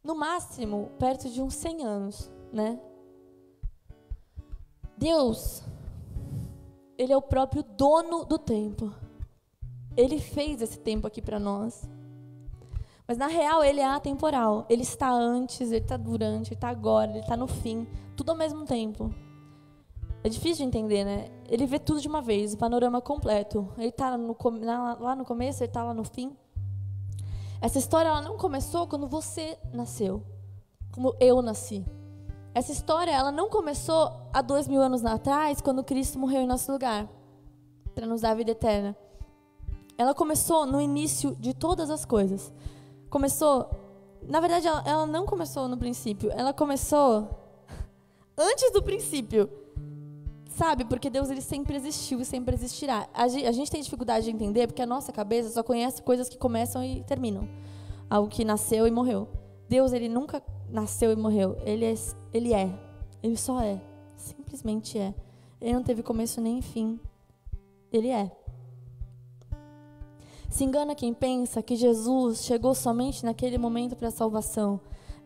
S1: No máximo, perto de uns 100 anos, né? Deus, Ele é o próprio dono do tempo. Ele fez esse tempo aqui para nós. Mas na real, Ele é atemporal. Ele está antes, Ele está durante, Ele está agora, Ele está no fim. Tudo ao mesmo tempo. É difícil de entender, né? Ele vê tudo de uma vez, o panorama completo. Ele está lá no começo, Ele está lá no fim. Essa história ela não começou quando você nasceu, como eu nasci. Essa história ela não começou há 2000 anos atrás, quando Cristo morreu em nosso lugar, para nos dar a vida eterna. Ela começou no início de todas as coisas. Na verdade, ela não começou no princípio. Ela começou antes do princípio. Sabe? Porque Deus, ele sempre existiu e sempre existirá. A gente tem dificuldade de entender porque a nossa cabeça só conhece coisas que começam e terminam. Algo que nasceu e morreu. Deus, ele nunca nasceu e morreu. Ele só é. Simplesmente é. Ele não teve começo nem fim. Ele é. Se engana quem pensa que Jesus chegou somente naquele momento para a salvação.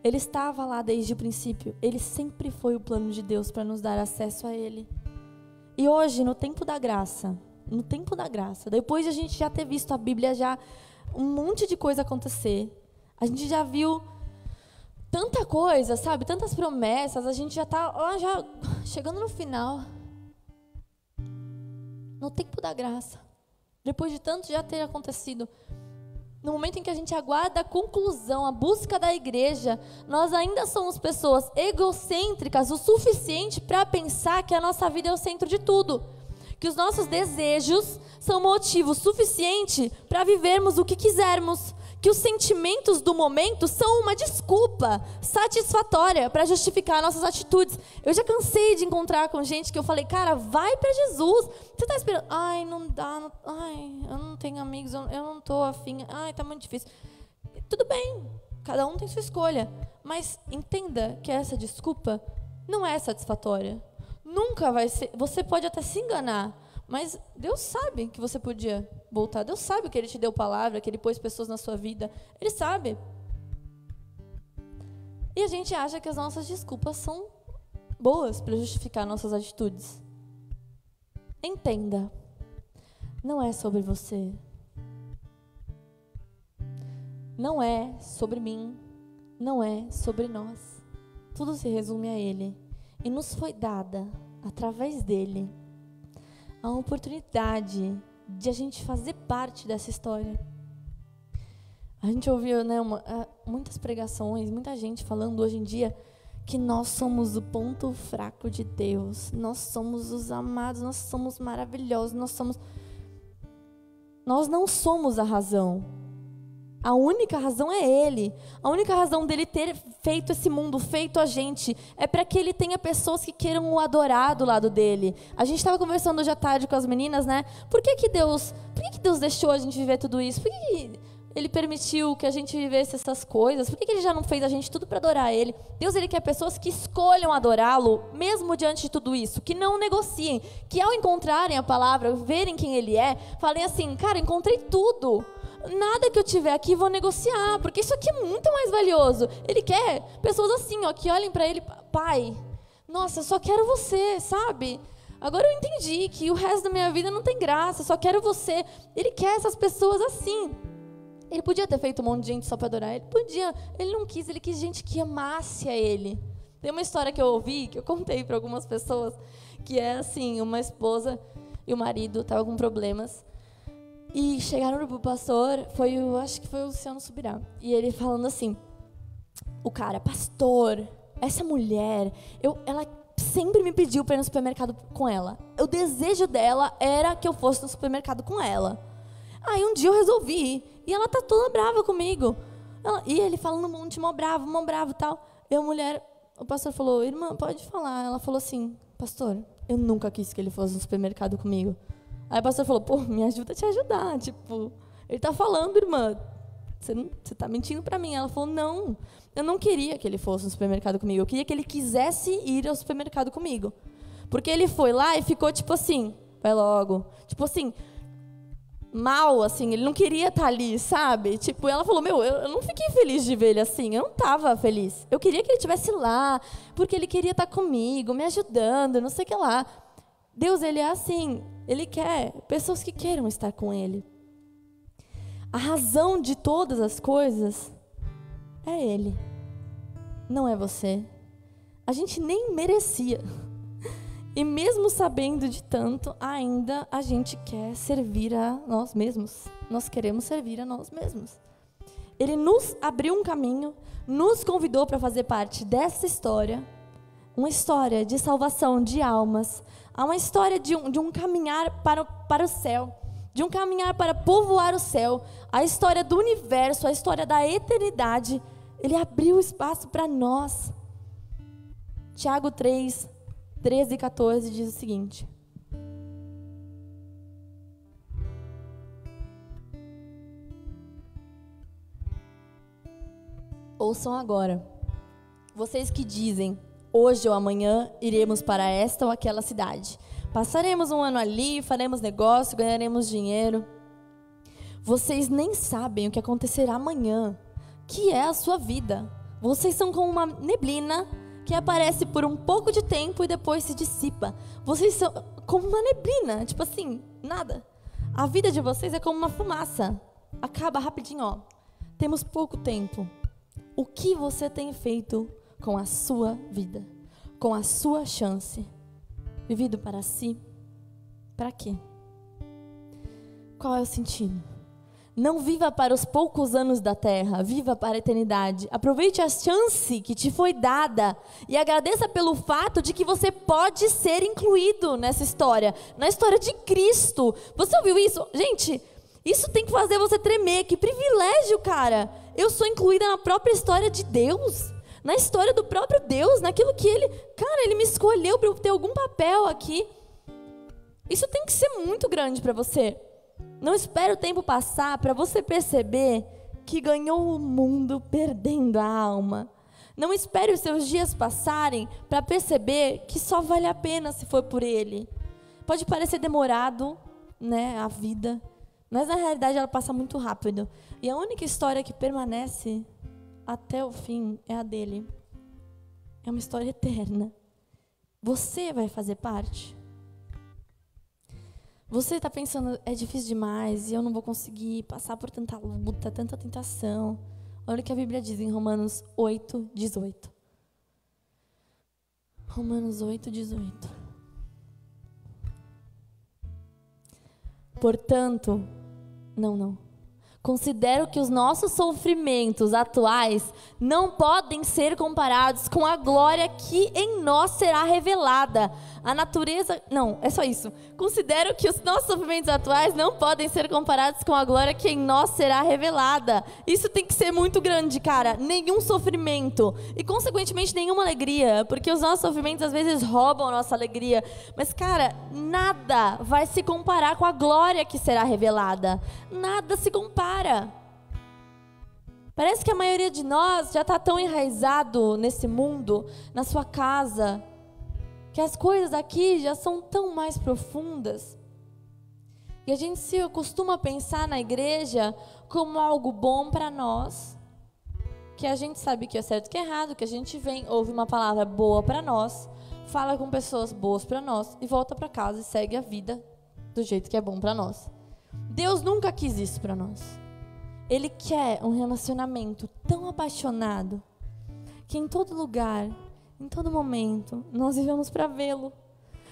S1: Ele estava lá desde o princípio. Ele sempre foi o plano de Deus para nos dar acesso a Ele. E hoje, no tempo da graça, depois de a gente já ter visto a Bíblia, já um monte de coisa acontecer, a gente já viu tanta coisa, sabe? Tantas promessas, a gente já está já chegando no final. No tempo da graça. Depois de tanto já ter acontecido, no momento em que a gente aguarda a conclusão, a busca da igreja, nós ainda somos pessoas egocêntricas o suficiente para pensar que a nossa vida é o centro de tudo. Que os nossos desejos são motivo suficiente para vivermos o que quisermos. Que os sentimentos do momento são uma desculpa satisfatória para justificar nossas atitudes. Eu já cansei de encontrar com gente que eu falei, cara, vai para Jesus. Você está esperando? Ai, não dá. Eu não tenho amigos, eu não estou afim. Ai, tá muito difícil. Tudo bem, cada um tem sua escolha. Mas entenda que essa desculpa não é satisfatória. Nunca vai ser. Você pode até se enganar. Mas Deus sabe que você podia voltar. Deus sabe que Ele te deu palavra, que Ele pôs pessoas na sua vida. Ele sabe. E a gente acha que as nossas desculpas são boas para justificar nossas atitudes. Entenda. Não é sobre você. Não é sobre mim. Não é sobre nós. Tudo se resume a Ele. E nos foi dada, através dEle, a oportunidade de a gente fazer parte dessa história. A gente ouviu, né, muitas pregações, muita gente falando hoje em dia que nós somos o ponto fraco de Deus, nós somos os amados, nós somos maravilhosos, nós não somos a razão. A única razão é Ele. A única razão dele ter feito esse mundo, feito a gente, é para que Ele tenha pessoas que queiram o adorar do lado dele. A gente estava conversando hoje à tarde com as meninas, né? Por que Deus deixou a gente viver tudo isso? Por que Ele permitiu que a gente vivesse essas coisas? Por que Ele já não fez a gente tudo para adorar Ele? Deus, Ele quer pessoas que escolham adorá-lo, mesmo diante de tudo isso, que não negociem, que ao encontrarem a palavra, verem quem Ele é, falem assim, cara, encontrei tudo. Nada que eu tiver aqui vou negociar, porque isso aqui é muito mais valioso. Ele quer pessoas assim, ó, que olhem para Ele, Pai, nossa, eu só quero você, sabe? Agora eu entendi que o resto da minha vida não tem graça, só quero você. Ele quer essas pessoas assim. Ele podia ter feito um monte de gente só para adorar Ele, podia. Ele não quis, Ele quis gente que amasse a Ele. Tem uma história que eu ouvi, que eu contei para algumas pessoas, que é assim, uma esposa e o marido estavam com problemas. E chegaram pro pastor, acho que foi o Luciano Subirá. E ele falando assim, o cara, pastor, essa mulher, ela sempre me pediu para ir no supermercado com ela. O desejo dela era que eu fosse no supermercado com ela. Aí um dia eu resolvi ir, e ela tá toda brava comigo. E ele falando um monte, mó bravo e tal. E a mulher, o pastor falou, irmã, pode falar. Ela falou assim, pastor, eu nunca quis que ele fosse no supermercado comigo. Aí o pastor falou, pô, me ajuda a te ajudar. Tipo, ele tá falando, irmã, você tá mentindo pra mim. Ela falou, não, eu não queria que ele fosse no supermercado comigo. Eu queria que ele quisesse ir ao supermercado comigo. Porque ele foi lá e ficou tipo assim, vai logo. Tipo assim, mal, assim, ele não queria estar ali, sabe? Tipo, ela falou, eu não fiquei feliz de ver ele assim, eu não tava feliz. Eu queria que ele estivesse lá, porque ele queria estar comigo, me ajudando, não sei o que lá. Deus, Ele é assim, Ele quer pessoas que queiram estar com Ele. A razão de todas as coisas é Ele, não é você. A gente nem merecia. E mesmo sabendo de tanto, ainda a gente quer servir a nós mesmos. Nós queremos servir a nós mesmos. Ele nos abriu um caminho, nos convidou para fazer parte dessa história, uma história de salvação de almas, há uma história de um caminhar para o céu, de um caminhar para povoar o céu, a história do universo, a história da eternidade. Ele abriu espaço para nós. Tiago 3, 13 e 14 diz o seguinte: ouçam agora, vocês que dizem, hoje ou amanhã iremos para esta ou aquela cidade. Passaremos um ano ali, faremos negócio, ganharemos dinheiro. Vocês nem sabem o que acontecerá amanhã, que é a sua vida. Vocês são como uma neblina que aparece por um pouco de tempo e depois se dissipa. Vocês são como uma neblina, tipo assim, nada. A vida de vocês é como uma fumaça. Acaba rapidinho, ó. Temos pouco tempo. O que você tem feito com a sua vida? Com a sua chance? Vivido para si? Para quê? Qual é o sentido? Não viva para os poucos anos da terra, viva para a eternidade. Aproveite a chance que te foi dada e agradeça pelo fato de que você pode ser incluído nessa história, na história de Cristo. Você ouviu isso? Gente, isso tem que fazer você tremer. Que privilégio, cara. Eu sou incluída na própria história de Deus, na história do próprio Deus, naquilo que Ele me escolheu para eu ter algum papel aqui. Isso tem que ser muito grande para você. Não espere o tempo passar para você perceber que ganhou o mundo perdendo a alma. Não espere os seus dias passarem para perceber que só vale a pena se for por Ele. Pode parecer demorado, né, a vida, mas na realidade ela passa muito rápido. E a única história que permanece até o fim é a dele. É uma história eterna. Você vai fazer parte? Você está pensando, é difícil demais e eu não vou conseguir passar por tanta luta, tanta tentação. Olha o que a Bíblia diz em Romanos 8:18. Romanos 8:18. Portanto, considero que os nossos sofrimentos atuais não podem ser comparados com a glória que em nós será revelada. A natureza... Não, é só isso. Considero que os nossos sofrimentos atuais não podem ser comparados com a glória que em nós será revelada. Isso tem que ser muito grande, cara. Nenhum sofrimento. E, consequentemente, nenhuma alegria. Porque os nossos sofrimentos, às vezes, roubam a nossa alegria. Mas, cara, nada vai se comparar com a glória que será revelada. Nada se compara. Parece que a maioria de nós já está tão enraizado nesse mundo, na sua casa, que as coisas aqui já são tão mais profundas. E a gente se acostuma a pensar na igreja como algo bom para nós, que a gente sabe que é certo e que é errado, que a gente vem, ouve uma palavra boa para nós, fala com pessoas boas para nós e volta para casa e segue a vida do jeito que é bom para nós. Deus nunca quis isso para nós. Ele quer um relacionamento tão apaixonado que em todo lugar, em todo momento, nós vivemos para vê-lo.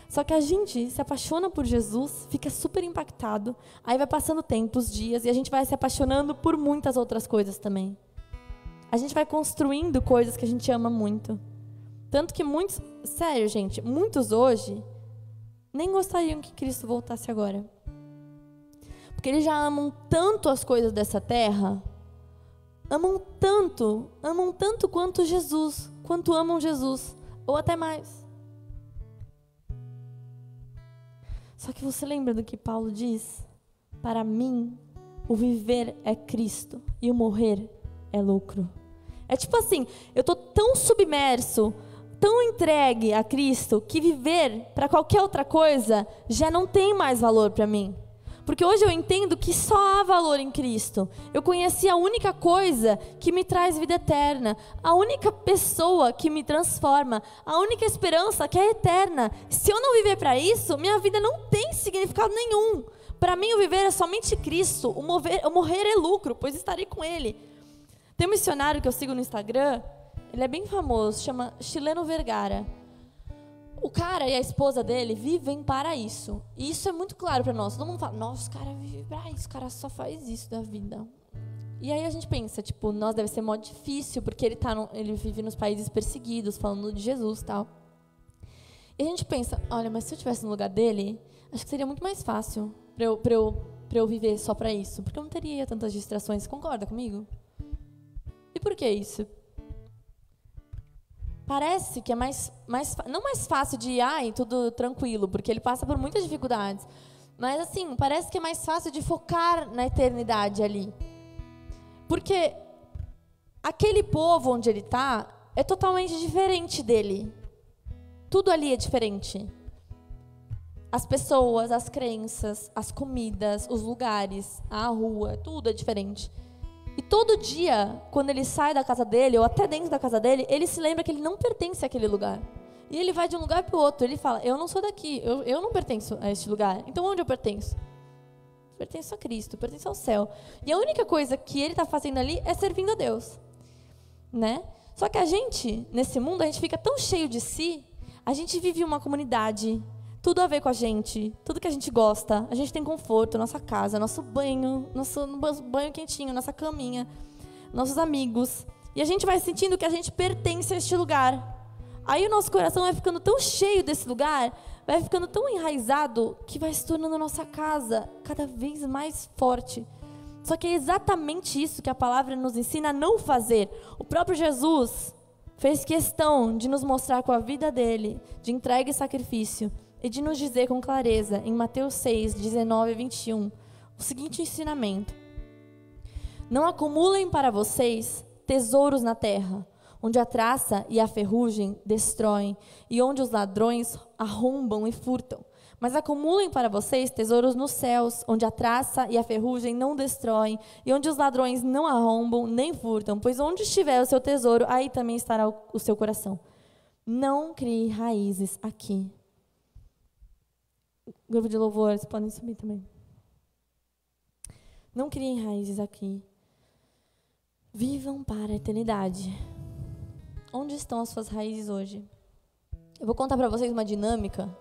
S1: Só que a gente se apaixona por Jesus, fica super impactado, aí vai passando tempo, os dias, e a gente vai se apaixonando por muitas outras coisas também. A gente vai construindo coisas que a gente ama muito. Tanto que muitos, sério, gente, muitos hoje nem gostariam que Cristo voltasse agora. Porque eles já amam tanto as coisas dessa terra, amam tanto quanto Jesus, quanto amam Jesus, ou até mais. Só que você lembra do que Paulo diz? Para mim, o viver é Cristo e o morrer é lucro. É tipo assim, eu estou tão submerso, tão entregue a Cristo, que viver para qualquer outra coisa já não tem mais valor para mim. Porque hoje eu entendo que só há valor em Cristo. Eu conheci a única coisa que me traz vida eterna, a única pessoa que me transforma, a única esperança que é eterna. Se eu não viver para isso, minha vida não tem significado nenhum. Para mim, o viver é somente Cristo, o morrer é lucro, pois estarei com Ele. Tem um missionário que eu sigo no Instagram, ele é bem famoso, chama Chileno Vergara. O cara e a esposa dele vivem para isso. E isso é muito claro para nós. Todo mundo fala, nossa, o cara vive para isso, o cara só faz isso da vida. E aí a gente pensa, tipo, nós deve ser mó difícil, porque ele vive nos países perseguidos, falando de Jesus e tal. E a gente pensa, olha, mas se eu estivesse no lugar dele, acho que seria muito mais fácil para eu viver só para isso. Porque eu não teria tantas distrações. Concorda comigo? E por que isso? parece que é não mais fácil de ir, tudo tranquilo, porque ele passa por muitas dificuldades. Mas assim, parece que é mais fácil de focar na eternidade ali. Porque aquele povo onde ele está é totalmente diferente dele. Tudo ali é diferente. As pessoas, as crenças, as comidas, os lugares, a rua, tudo é diferente. E todo dia, quando ele sai da casa dele, ou até dentro da casa dele, ele se lembra que ele não pertence àquele lugar. E ele vai de um lugar para o outro. Ele fala, eu não sou daqui, eu não pertenço a este lugar. Então onde eu pertenço? Pertenço a Cristo, pertenço ao céu. E a única coisa que ele está fazendo ali é servindo a Deus. Né? Só que a gente, nesse mundo, a gente fica tão cheio de si, a gente vive uma comunidade, tudo a ver com a gente, tudo que a gente gosta, a gente tem conforto, nossa casa, nosso banho quentinho, nossa caminha, nossos amigos. E a gente vai sentindo que a gente pertence a este lugar. Aí o nosso coração vai ficando tão cheio desse lugar, vai ficando tão enraizado, que vai se tornando nossa casa cada vez mais forte. Só que é exatamente isso que a palavra nos ensina a não fazer. O próprio Jesus fez questão de nos mostrar com a vida dele, de entrega e sacrifício, e de nos dizer com clareza, em Mateus 6, 19 e 21, o seguinte ensinamento: não acumulem para vocês tesouros na terra, onde a traça e a ferrugem destroem, e onde os ladrões arrombam e furtam. Mas acumulem para vocês tesouros nos céus, onde a traça e a ferrugem não destroem, e onde os ladrões não arrombam nem furtam, pois onde estiver o seu tesouro, aí também estará o seu coração. Não crie raízes aqui. Grupo de louvor, vocês podem subir também. Não criem raízes aqui. Vivam para a eternidade. Onde estão as suas raízes hoje? Eu vou contar para vocês uma dinâmica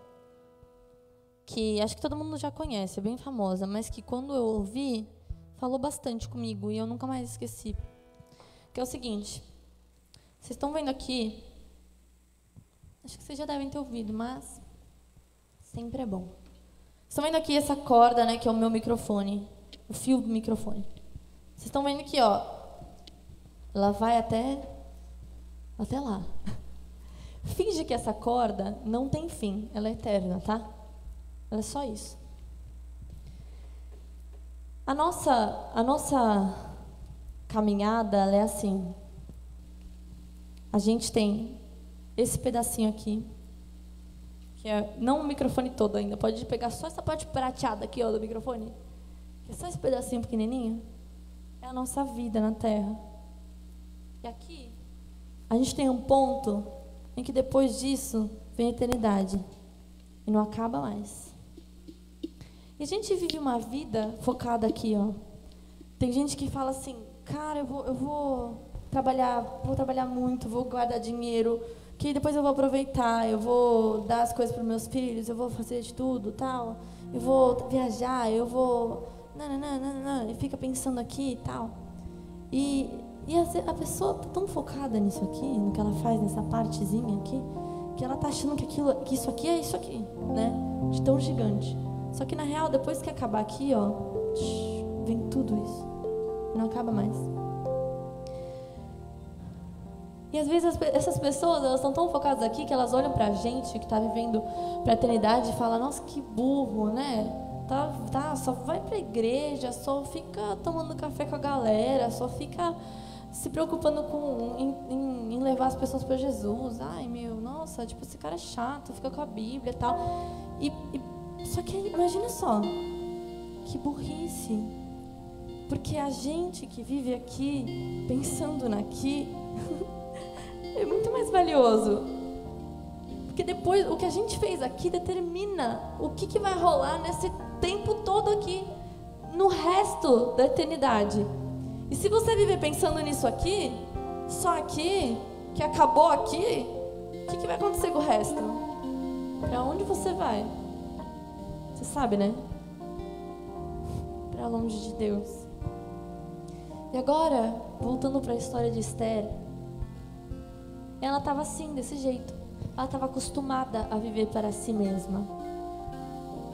S1: que acho que todo mundo já conhece, é bem famosa, mas que quando eu ouvi, falou bastante comigo e eu nunca mais esqueci. Que é o seguinte: vocês estão vendo aqui, acho que vocês já devem ter ouvido, mas sempre é bom. Vocês estão vendo aqui essa corda, né, que é o meu microfone, o fio do microfone. Vocês estão vendo aqui, ó, ela vai até lá. Finge que essa corda não tem fim, ela é eterna, tá? Ela é só isso. A nossa caminhada, ela é assim. A gente tem esse pedacinho aqui, que é não o microfone todo ainda, pode pegar só essa parte prateada aqui, ó, do microfone, que é só esse pedacinho pequenininho. É a nossa vida na Terra. E aqui a gente tem um ponto em que depois disso vem a eternidade e não acaba mais. E a gente vive uma vida focada aqui, ó. Tem gente que fala assim, cara, eu vou trabalhar muito, vou guardar dinheiro, que depois eu vou aproveitar, eu vou dar as coisas para os meus filhos, eu vou fazer de tudo, tal, eu vou viajar, eu vou... e fica pensando aqui e tal. E a pessoa tá tão focada nisso aqui, no que ela faz, nessa partezinha aqui, que ela tá achando que isso aqui é isso aqui, né? De tão gigante. Só que na real, depois que acabar aqui, ó, vem tudo isso. Não acaba mais. E às vezes essas pessoas, elas estão tão focadas aqui que elas olham pra gente que tá vivendo pra eternidade e falam, nossa, que burro, né? Só vai pra igreja, só fica tomando café com a galera, só fica se preocupando em levar as pessoas para Jesus. Ai, meu, nossa, tipo, esse cara é chato, fica com a Bíblia e tal. Só que imagina só, que burrice. Porque a gente que vive aqui, pensando naqui, é muito mais valioso. Porque depois, o que a gente fez aqui determina o que vai rolar nesse tempo todo aqui, no resto da eternidade. E se você viver pensando nisso aqui, só aqui, que acabou aqui, o que vai acontecer com o resto? Para onde você vai? Você sabe, né? Para longe de Deus. E agora, voltando para a história de Esther, ela estava assim, desse jeito. Ela estava acostumada a viver para si mesma.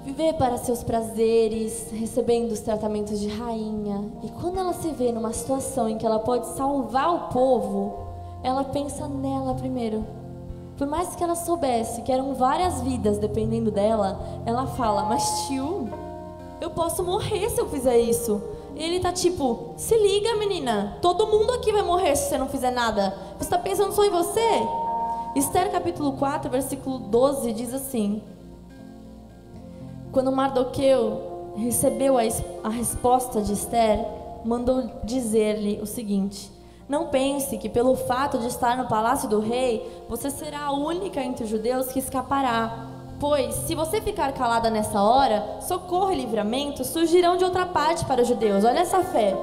S1: Viver para seus prazeres, recebendo os tratamentos de rainha. E quando ela se vê numa situação em que ela pode salvar o povo, ela pensa nela primeiro. Por mais que ela soubesse que eram várias vidas dependendo dela, ela fala, mas tio, eu posso morrer se eu fizer isso. E ele tá tipo, se liga menina, todo mundo aqui vai morrer se você não fizer nada. Você tá pensando só em você? Esther capítulo 4, versículo 12 diz assim: quando Mardoqueu recebeu a resposta de Esther, mandou dizer-lhe o seguinte: não pense que pelo fato de estar no palácio do rei, você será a única entre os judeus que escapará. Pois, se você ficar calada nessa hora, socorro e livramento surgirão de outra parte para os judeus. Olha essa fé.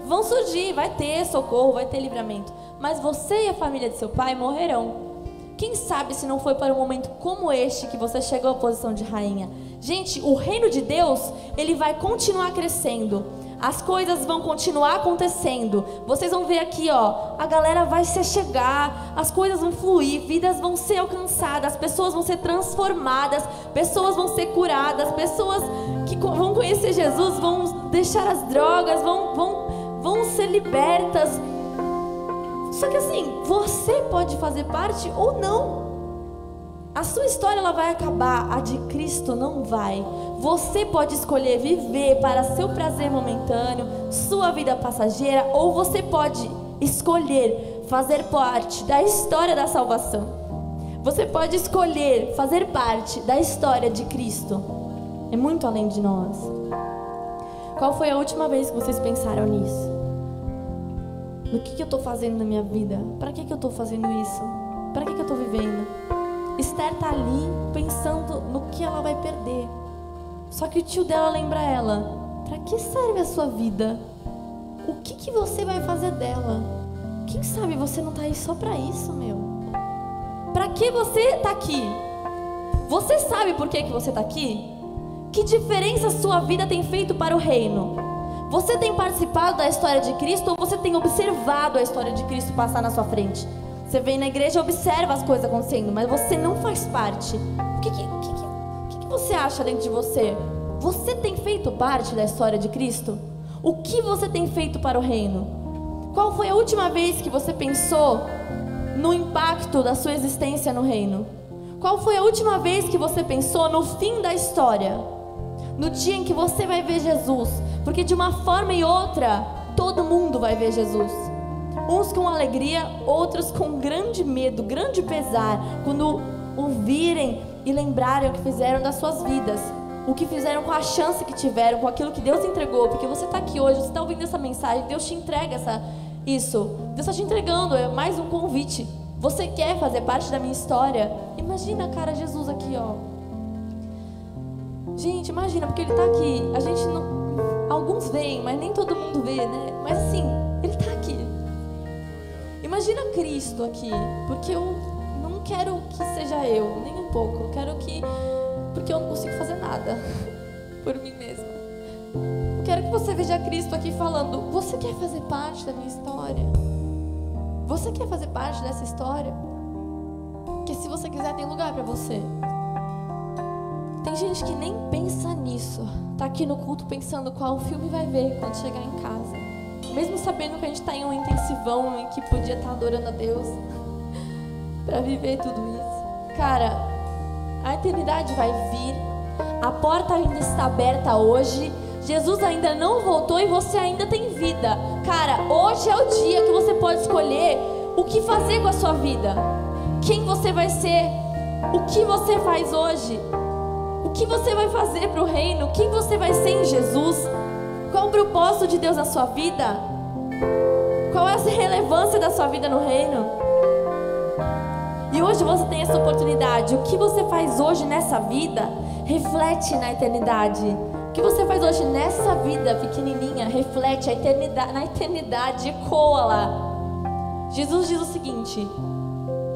S1: Vão surgir, vai ter socorro, vai ter livramento. Mas você e a família de seu pai morrerão. Quem sabe se não foi para um momento como este que você chegou à posição de rainha. Gente, o reino de Deus, ele vai continuar crescendo. As coisas vão continuar acontecendo. Vocês vão ver aqui, ó, a galera vai se chegar, as coisas vão fluir, vidas vão ser alcançadas, pessoas vão ser transformadas, pessoas vão ser curadas, pessoas que vão conhecer Jesus, vão deixar as drogas, vão ser libertas. Só que assim, você pode fazer parte ou não. A sua história ela vai acabar, a de Cristo não vai. Você pode escolher viver para seu prazer momentâneo, sua vida passageira, ou você pode escolher fazer parte da história da salvação. Você pode escolher fazer parte da história de Cristo. É muito além de nós. Qual foi a última vez que vocês pensaram nisso? No que eu estou fazendo na minha vida? Para que eu estou fazendo isso? Para que eu estou vivendo? Esther está ali pensando no que ela vai perder. Só que o tio dela lembra ela: para que serve a sua vida? O que você vai fazer dela? Quem sabe você não está aí só para isso, meu? Para que você está aqui? Você sabe por que você está aqui? Que diferença a sua vida tem feito para o reino? Você tem participado da história de Cristo ou você tem observado a história de Cristo passar na sua frente? Você vem na igreja e observa as coisas acontecendo, mas você não faz parte. O que você acha dentro de você? Você tem feito parte da história de Cristo? O que você tem feito para o reino? Qual foi a última vez que você pensou no impacto da sua existência no reino? Qual foi a última vez que você pensou no fim da história? No dia em que você vai ver Jesus? Porque de uma forma e outra, todo mundo vai ver Jesus. Uns com alegria, outros com grande medo, grande pesar, quando ouvirem e lembrarem o que fizeram das suas vidas, o que fizeram com a chance que tiveram, com aquilo que Deus entregou. Porque você está aqui hoje, você está ouvindo essa mensagem, Deus te entrega isso. Deus está te entregando, é mais um convite. Você quer fazer parte da minha história? Imagina, cara, Jesus aqui, ó. Gente, imagina, porque Ele está aqui. A gente não... Alguns veem, mas nem todo mundo vê, né? Mas assim, Ele está aqui. Imagina Cristo aqui, porque eu não quero que seja eu, nem um pouco. Eu quero que... Porque eu não consigo fazer nada por mim mesma. Eu quero que você veja Cristo aqui falando: você quer fazer parte da minha história? Você quer fazer parte dessa história? Porque se você quiser, tem lugar para você. Tem gente que nem pensa nisso. Tá aqui no culto pensando qual filme vai ver quando chegar em casa. Mesmo sabendo que a gente está em um intensivão em que podia estar adorando a Deus para viver tudo isso. Cara, a eternidade vai vir. A porta ainda está aberta hoje. Jesus ainda não voltou e você ainda tem vida. Cara, hoje é o dia que você pode escolher o que fazer com a sua vida. Quem você vai ser. O que você faz hoje. O que você vai fazer para o reino. Quem você vai ser em Jesus. Qual o propósito de Deus na sua vida? Qual é a relevância da sua vida no reino? E hoje você tem essa oportunidade. O que você faz hoje nessa vida reflete na eternidade. O que você faz hoje nessa vida pequenininha reflete a eternidade, na eternidade, ecoa lá. Jesus diz o seguinte: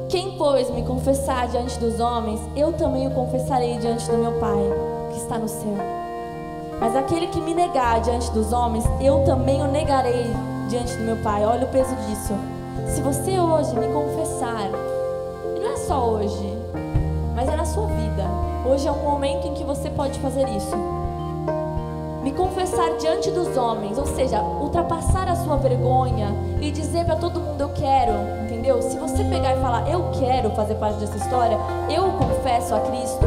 S1: quem, pois, me confessar diante dos homens, eu também o confessarei diante do meu Pai, que está no céu. Mas aquele que me negar diante dos homens, eu também o negarei diante do meu Pai. Olha o peso disso. Se você hoje me confessar, e não é só hoje, mas é na sua vida. Hoje é um momento em que você pode fazer isso. Me confessar diante dos homens, ou seja, ultrapassar a sua vergonha e dizer para todo mundo: eu quero, entendeu? entendeu? Se você pegar e falar, eu quero fazer parte dessa história, eu confesso a Cristo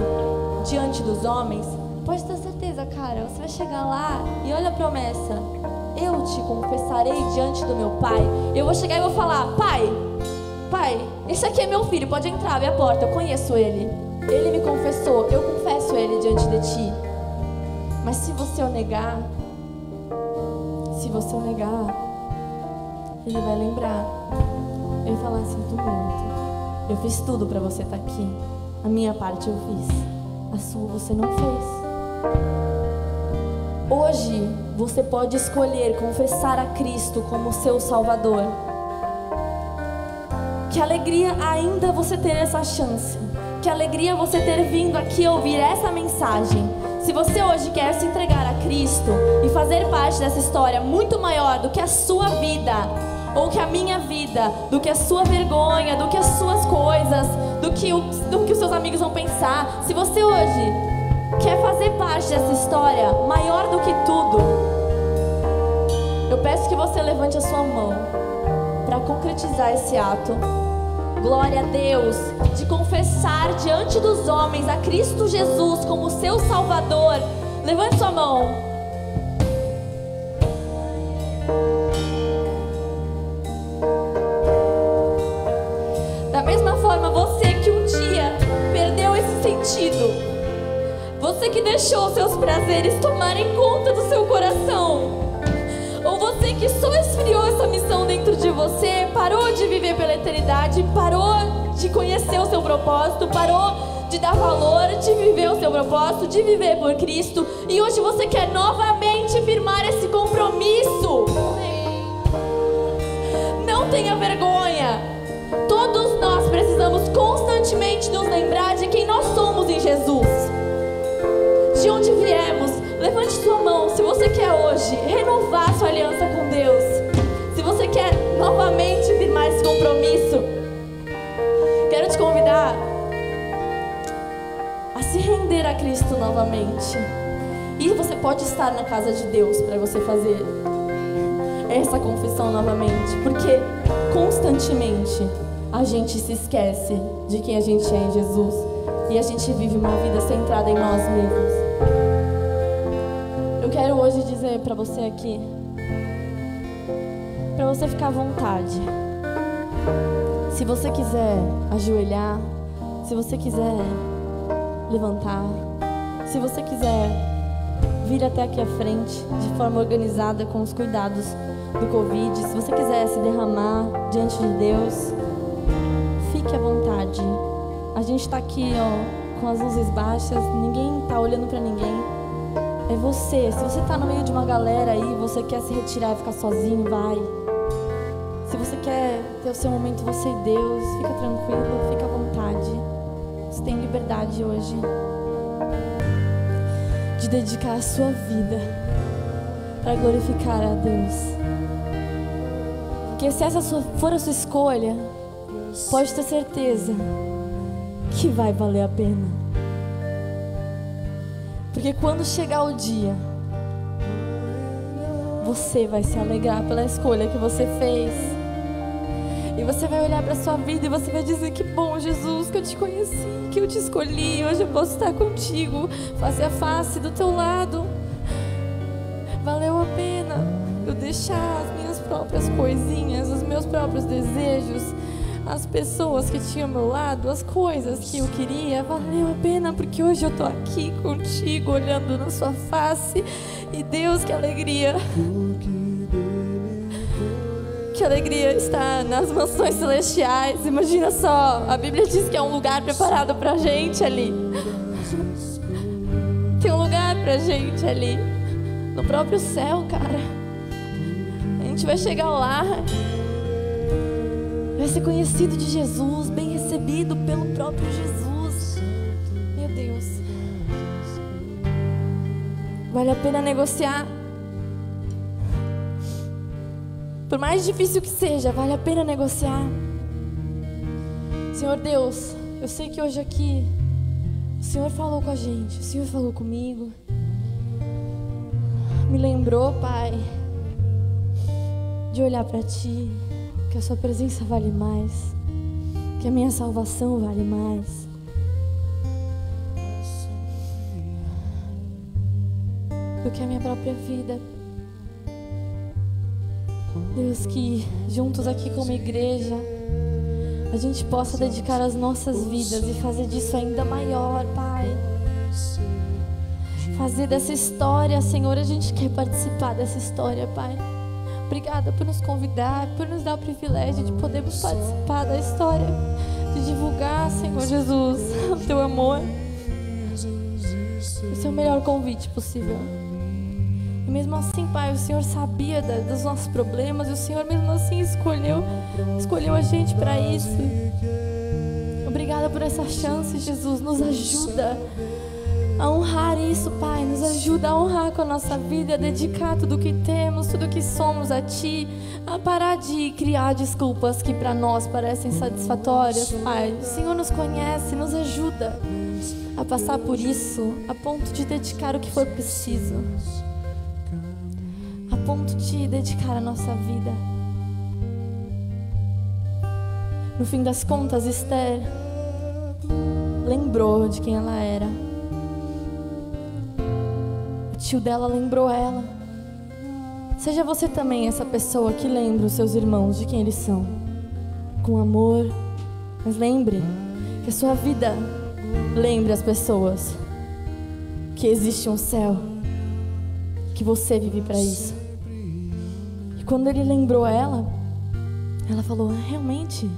S1: diante dos homens, pode ter certeza, cara, você vai chegar lá e olha a promessa. Eu te confessarei diante do meu Pai. Eu vou chegar e vou falar, Pai, esse aqui é meu filho, pode entrar, abre a porta, eu conheço ele. Ele me confessou, eu confesso ele diante de ti. Mas se você o negar, ele vai lembrar. Ele vai falar, sinto muito. Eu fiz tudo para você estar aqui. A minha parte eu fiz. A sua você não fez. Hoje você pode escolher confessar a Cristo como seu Salvador. Que alegria ainda você ter essa chance. Que alegria você ter vindo aqui ouvir essa mensagem. Se você hoje quer se entregar a Cristo e fazer parte dessa história muito maior do que a sua vida, ou que a minha vida, do que a sua vergonha, do que as suas coisas, do que os seus amigos vão pensar. Se você hoje quer fazer parte dessa história maior do que tudo, eu peço que você levante a sua mão para concretizar esse ato. Glória a Deus, de confessar diante dos homens a Cristo Jesus como seu Salvador. Levante sua mão. Da mesma forma, você que um dia perdeu esse sentido, você que deixou seus prazeres tomarem conta do seu coração, ou você que só esfriou essa missão dentro de você, parou de viver pela eternidade, parou de conhecer o seu propósito, parou de dar valor, de viver o seu propósito, de viver por Cristo, e hoje você quer novamente firmar esse compromisso. Não tenha vergonha. Todos nós precisamos constantemente nos lembrar de quem nós somos em Jesus, de onde viemos. Levante sua mão se você quer hoje renovar sua aliança com Deus. Se você quer novamente firmar esse compromisso, quero te convidar a se render a Cristo novamente. E você pode estar na casa de Deus para você fazer essa confissão novamente, porque constantemente a gente se esquece de quem a gente é em Jesus e a gente vive uma vida centrada em nós mesmos. Eu quero hoje dizer para você aqui, para você ficar à vontade. Se você quiser ajoelhar, se você quiser levantar, se você quiser vir até aqui à frente de forma organizada com os cuidados do Covid, se você quiser se derramar diante de Deus, fique à vontade. A gente está aqui, ó, com as luzes baixas, ninguém está olhando para ninguém. É você. Se você está no meio de uma galera aí, você quer se retirar e ficar sozinho, vai. Se você quer ter o seu momento, você e Deus, fica tranquilo, fica à vontade. Você tem liberdade hoje de dedicar a sua vida para glorificar a Deus. Porque se essa for a sua escolha, pode ter certeza que vai valer a pena. Porque quando chegar o dia, você vai se alegrar pela escolha que você fez. E você vai olhar para a sua vida e você vai dizer: que bom, Jesus, que eu te conheci, que eu te escolhi. Hoje eu posso estar contigo, face a face, do teu lado. Valeu a pena eu deixar as minhas próprias coisinhas, os meus próprios desejos, as pessoas que tinham ao meu lado, as coisas que eu queria. Valeu a pena, porque hoje eu tô aqui contigo, olhando na sua face. E Deus, que alegria! Que alegria estar nas mansões celestiais. Imagina só, a Bíblia diz que é um lugar preparado pra gente ali. Tem um lugar pra gente ali, no próprio céu, cara. A gente vai chegar lá, vai ser conhecido de Jesus, bem recebido pelo próprio Jesus. Meu Deus. Vale a pena negociar. Por mais difícil que seja, vale a pena negociar. Senhor Deus, eu sei que hoje aqui o Senhor falou com a gente, o Senhor falou comigo. Me lembrou, Pai, de olhar para Ti, que a sua presença vale mais, que a minha salvação vale mais. Do que a minha própria vida. Deus, que juntos aqui como igreja a gente possa dedicar as nossas vidas e fazer disso ainda maior, Pai. Fazer dessa história, Senhor, a gente quer participar dessa história, Pai. Obrigada por nos convidar, por nos dar o privilégio de podermos participar da história, de divulgar, Senhor Jesus, o Teu amor. Esse é o melhor convite possível. E mesmo assim, Pai, o Senhor sabia dos nossos problemas, e o Senhor mesmo assim escolheu a gente para isso. Obrigada por essa chance, Jesus. Nos ajuda a honrar isso, Pai. Nos ajuda a honrar com a nossa vida, a dedicar tudo que temos, tudo que somos a Ti, a parar de criar desculpas que para nós parecem satisfatórias, Pai. O Senhor nos conhece, nos ajuda a passar por isso, a ponto de dedicar o que for preciso, a ponto de dedicar a nossa vida. No fim das contas, Esther lembrou de quem ela era. O tio dela lembrou ela. Seja você também essa pessoa que lembra os seus irmãos de quem eles são, com amor. Mas lembre que a sua vida lembre as pessoas que existe um céu, que você vive para isso. E quando ele lembrou ela falou: realmente,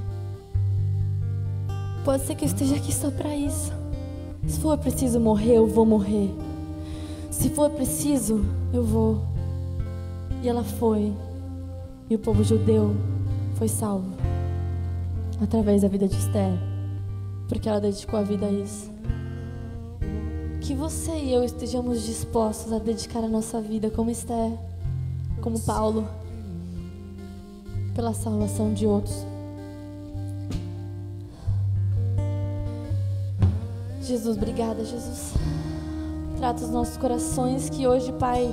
S1: pode ser que eu esteja aqui só para isso. Se for preciso morrer, eu vou morrer. Se for preciso, eu vou. E ela foi. E o povo judeu foi salvo através da vida de Esther, porque ela dedicou a vida a isso. Que você e eu estejamos dispostos a dedicar a nossa vida como Esther, como Paulo, pela salvação de outros. Jesus, obrigada, Jesus. Trata os nossos corações, que hoje, Pai,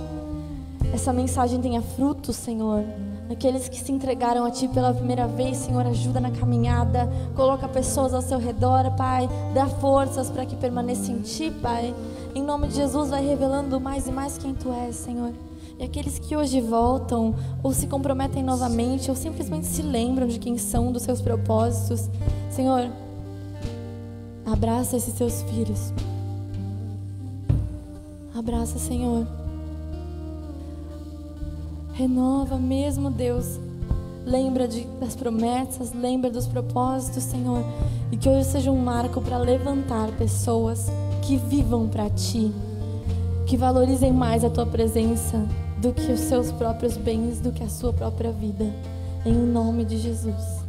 S1: essa mensagem tenha frutos, Senhor. Aqueles que se entregaram a Ti pela primeira vez, Senhor, ajuda na caminhada, coloca pessoas ao seu redor, Pai, dá forças para que permaneça em Ti, Pai. Em nome de Jesus, vai revelando mais e mais quem Tu és, Senhor. E aqueles que hoje voltam, ou se comprometem novamente, ou simplesmente se lembram de quem são, dos seus propósitos, Senhor, abraça esses Teus filhos. Abraça, Senhor. Renova mesmo, Deus. Lembra das promessas, lembra dos propósitos, Senhor. E que hoje seja um marco para levantar pessoas que vivam para Ti, que valorizem mais a Tua presença do que os seus próprios bens, do que a sua própria vida. Em nome de Jesus.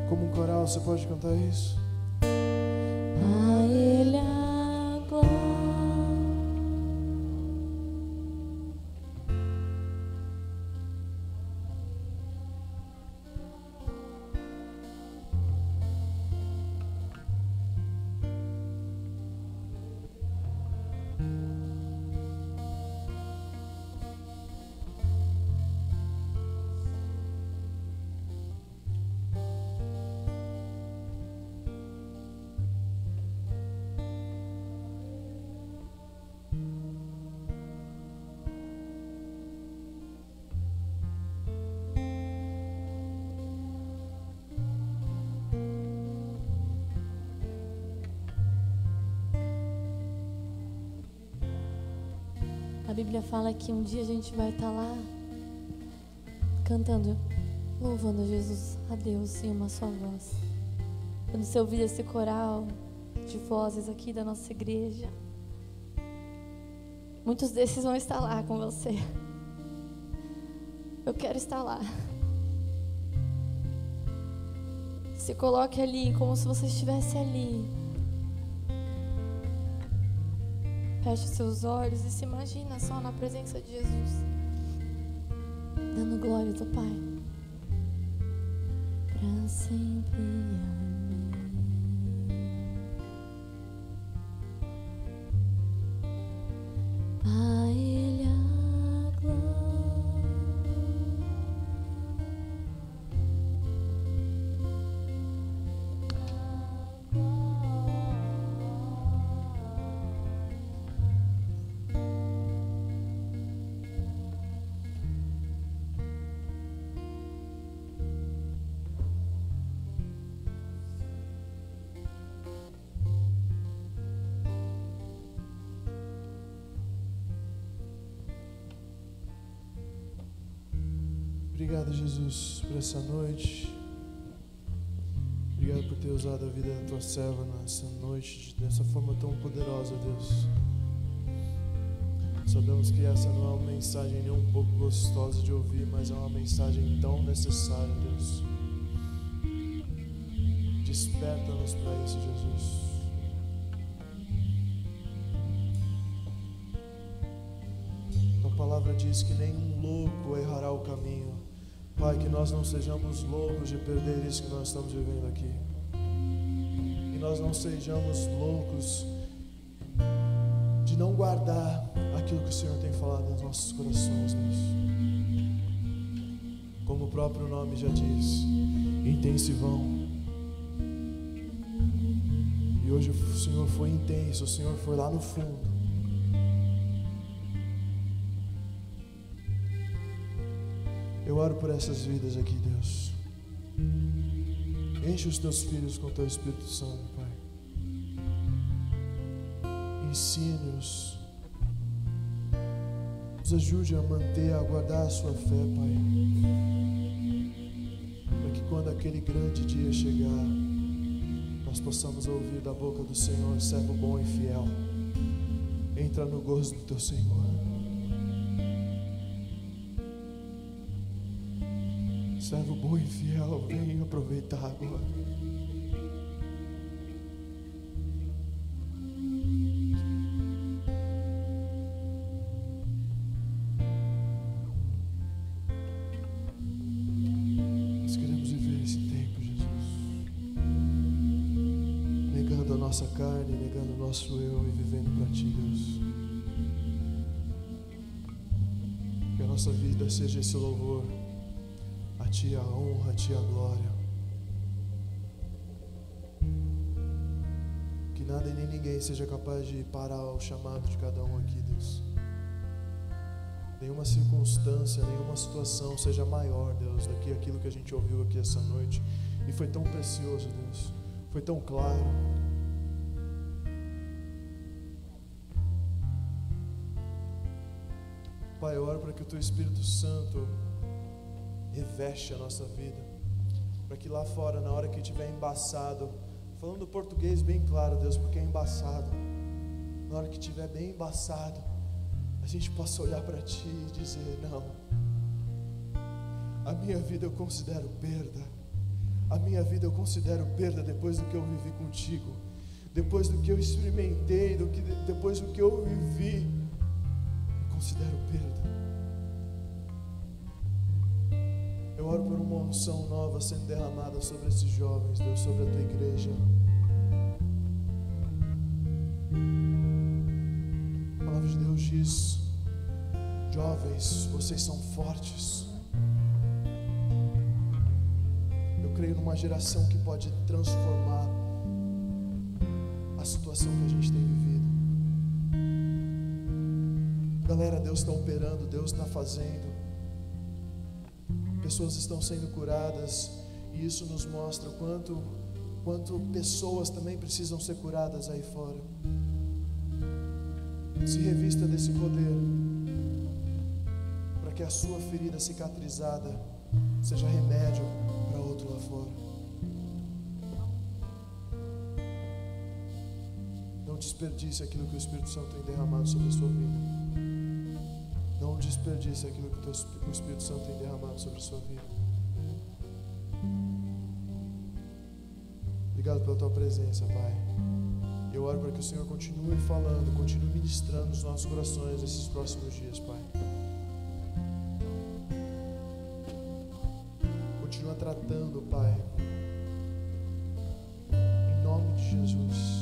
S2: Como um coral, você pode cantar isso?
S1: A Ele a glória. A Bíblia fala que um dia a gente vai estar lá cantando, louvando Jesus, a Deus em uma só voz. Quando você ouvir esse coral de vozes aqui da nossa igreja, muitos desses vão estar lá com você. Eu quero estar lá. Se coloque ali como se você estivesse ali. Feche os seus olhos e se imagina só na presença de Jesus, dando glória ao Pai. Pra sempre, amém. A Ele a glória.
S2: Obrigado, Jesus, por essa noite. Obrigado por ter usado a vida da tua serva nessa noite dessa forma tão poderosa, Deus. Sabemos que essa não é uma mensagem nem um pouco gostosa de ouvir, mas é uma mensagem tão necessária, Deus. Desperta-nos para isso, Jesus. Tua palavra diz que nenhum louco errará o caminho. Pai, que nós não sejamos loucos de perder isso que nós estamos vivendo aqui. Que nós não sejamos loucos de não guardar aquilo que o Senhor tem falado nos nossos corações, Deus. Como o próprio nome já diz, intensivão. E hoje o Senhor foi intenso, o Senhor foi lá no fundo. Eu oro por essas vidas aqui, Deus. Enche os teus filhos com o teu Espírito Santo, Pai. Ensine-os. Nos ajude a manter, a guardar a sua fé, Pai. Para que quando aquele grande dia chegar, nós possamos ouvir da boca do Senhor: servo bom e fiel, entra no gozo do teu Senhor. Servo bom e fiel, vem aproveitar agora. Nós queremos viver esse tempo, Jesus. Negando a nossa carne, negando o nosso eu e vivendo para Ti, Deus. Que a nossa vida seja esse louvor. A Ti a honra, a Ti a glória. Que nada e nem ninguém seja capaz de parar o chamado de cada um aqui, Deus. Nenhuma circunstância, nenhuma situação seja maior, Deus, do que aquilo que a gente ouviu aqui essa noite. E foi tão precioso, Deus. Foi tão claro. Pai, eu oro para que o Teu Espírito Santo reveste a nossa vida, para que lá fora, na hora que estiver embaçado, falando português bem claro, Deus, porque é embaçado, na hora que estiver bem embaçado, a gente possa olhar para Ti e dizer: não, a minha vida eu considero perda, a minha vida eu considero perda depois do que eu vivi contigo, depois do que eu experimentei, depois do que eu vivi, eu considero perda. Eu oro por uma unção nova sendo derramada sobre esses jovens, Deus, sobre a Tua igreja. A palavra de Deus diz: jovens, vocês são fortes. Eu creio numa geração que pode transformar a situação que a gente tem vivido. Galera, Deus está operando, Deus está fazendo. Pessoas estão sendo curadas, e isso nos mostra quanto pessoas também precisam ser curadas aí fora. Se revista desse poder, para que a sua ferida cicatrizada seja remédio para outro lá fora. Não desperdice aquilo que o Espírito Santo tem derramado sobre a sua vida. Não desperdice aquilo que o Espírito Santo tem derramado sobre a sua vida. Obrigado pela Tua presença, Pai. Eu oro para que o Senhor continue falando, continue ministrando os nossos corações nesses próximos dias, Pai. Continua tratando, Pai. Em nome de Jesus.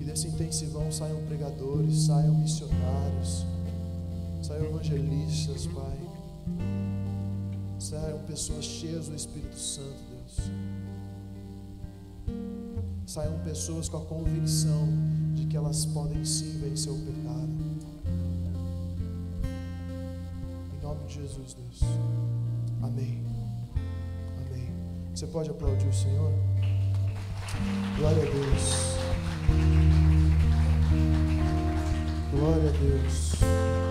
S2: Desse intensivão saiam pregadores, saiam missionários, saiam evangelistas, Pai. Saiam pessoas cheias do Espírito Santo, Deus. Saiam pessoas com a convicção de que elas podem sim vencer o pecado. Em nome de Jesus, Deus. Amém. Amém. Você pode aplaudir o Senhor? Glória a Deus. Glória a Deus.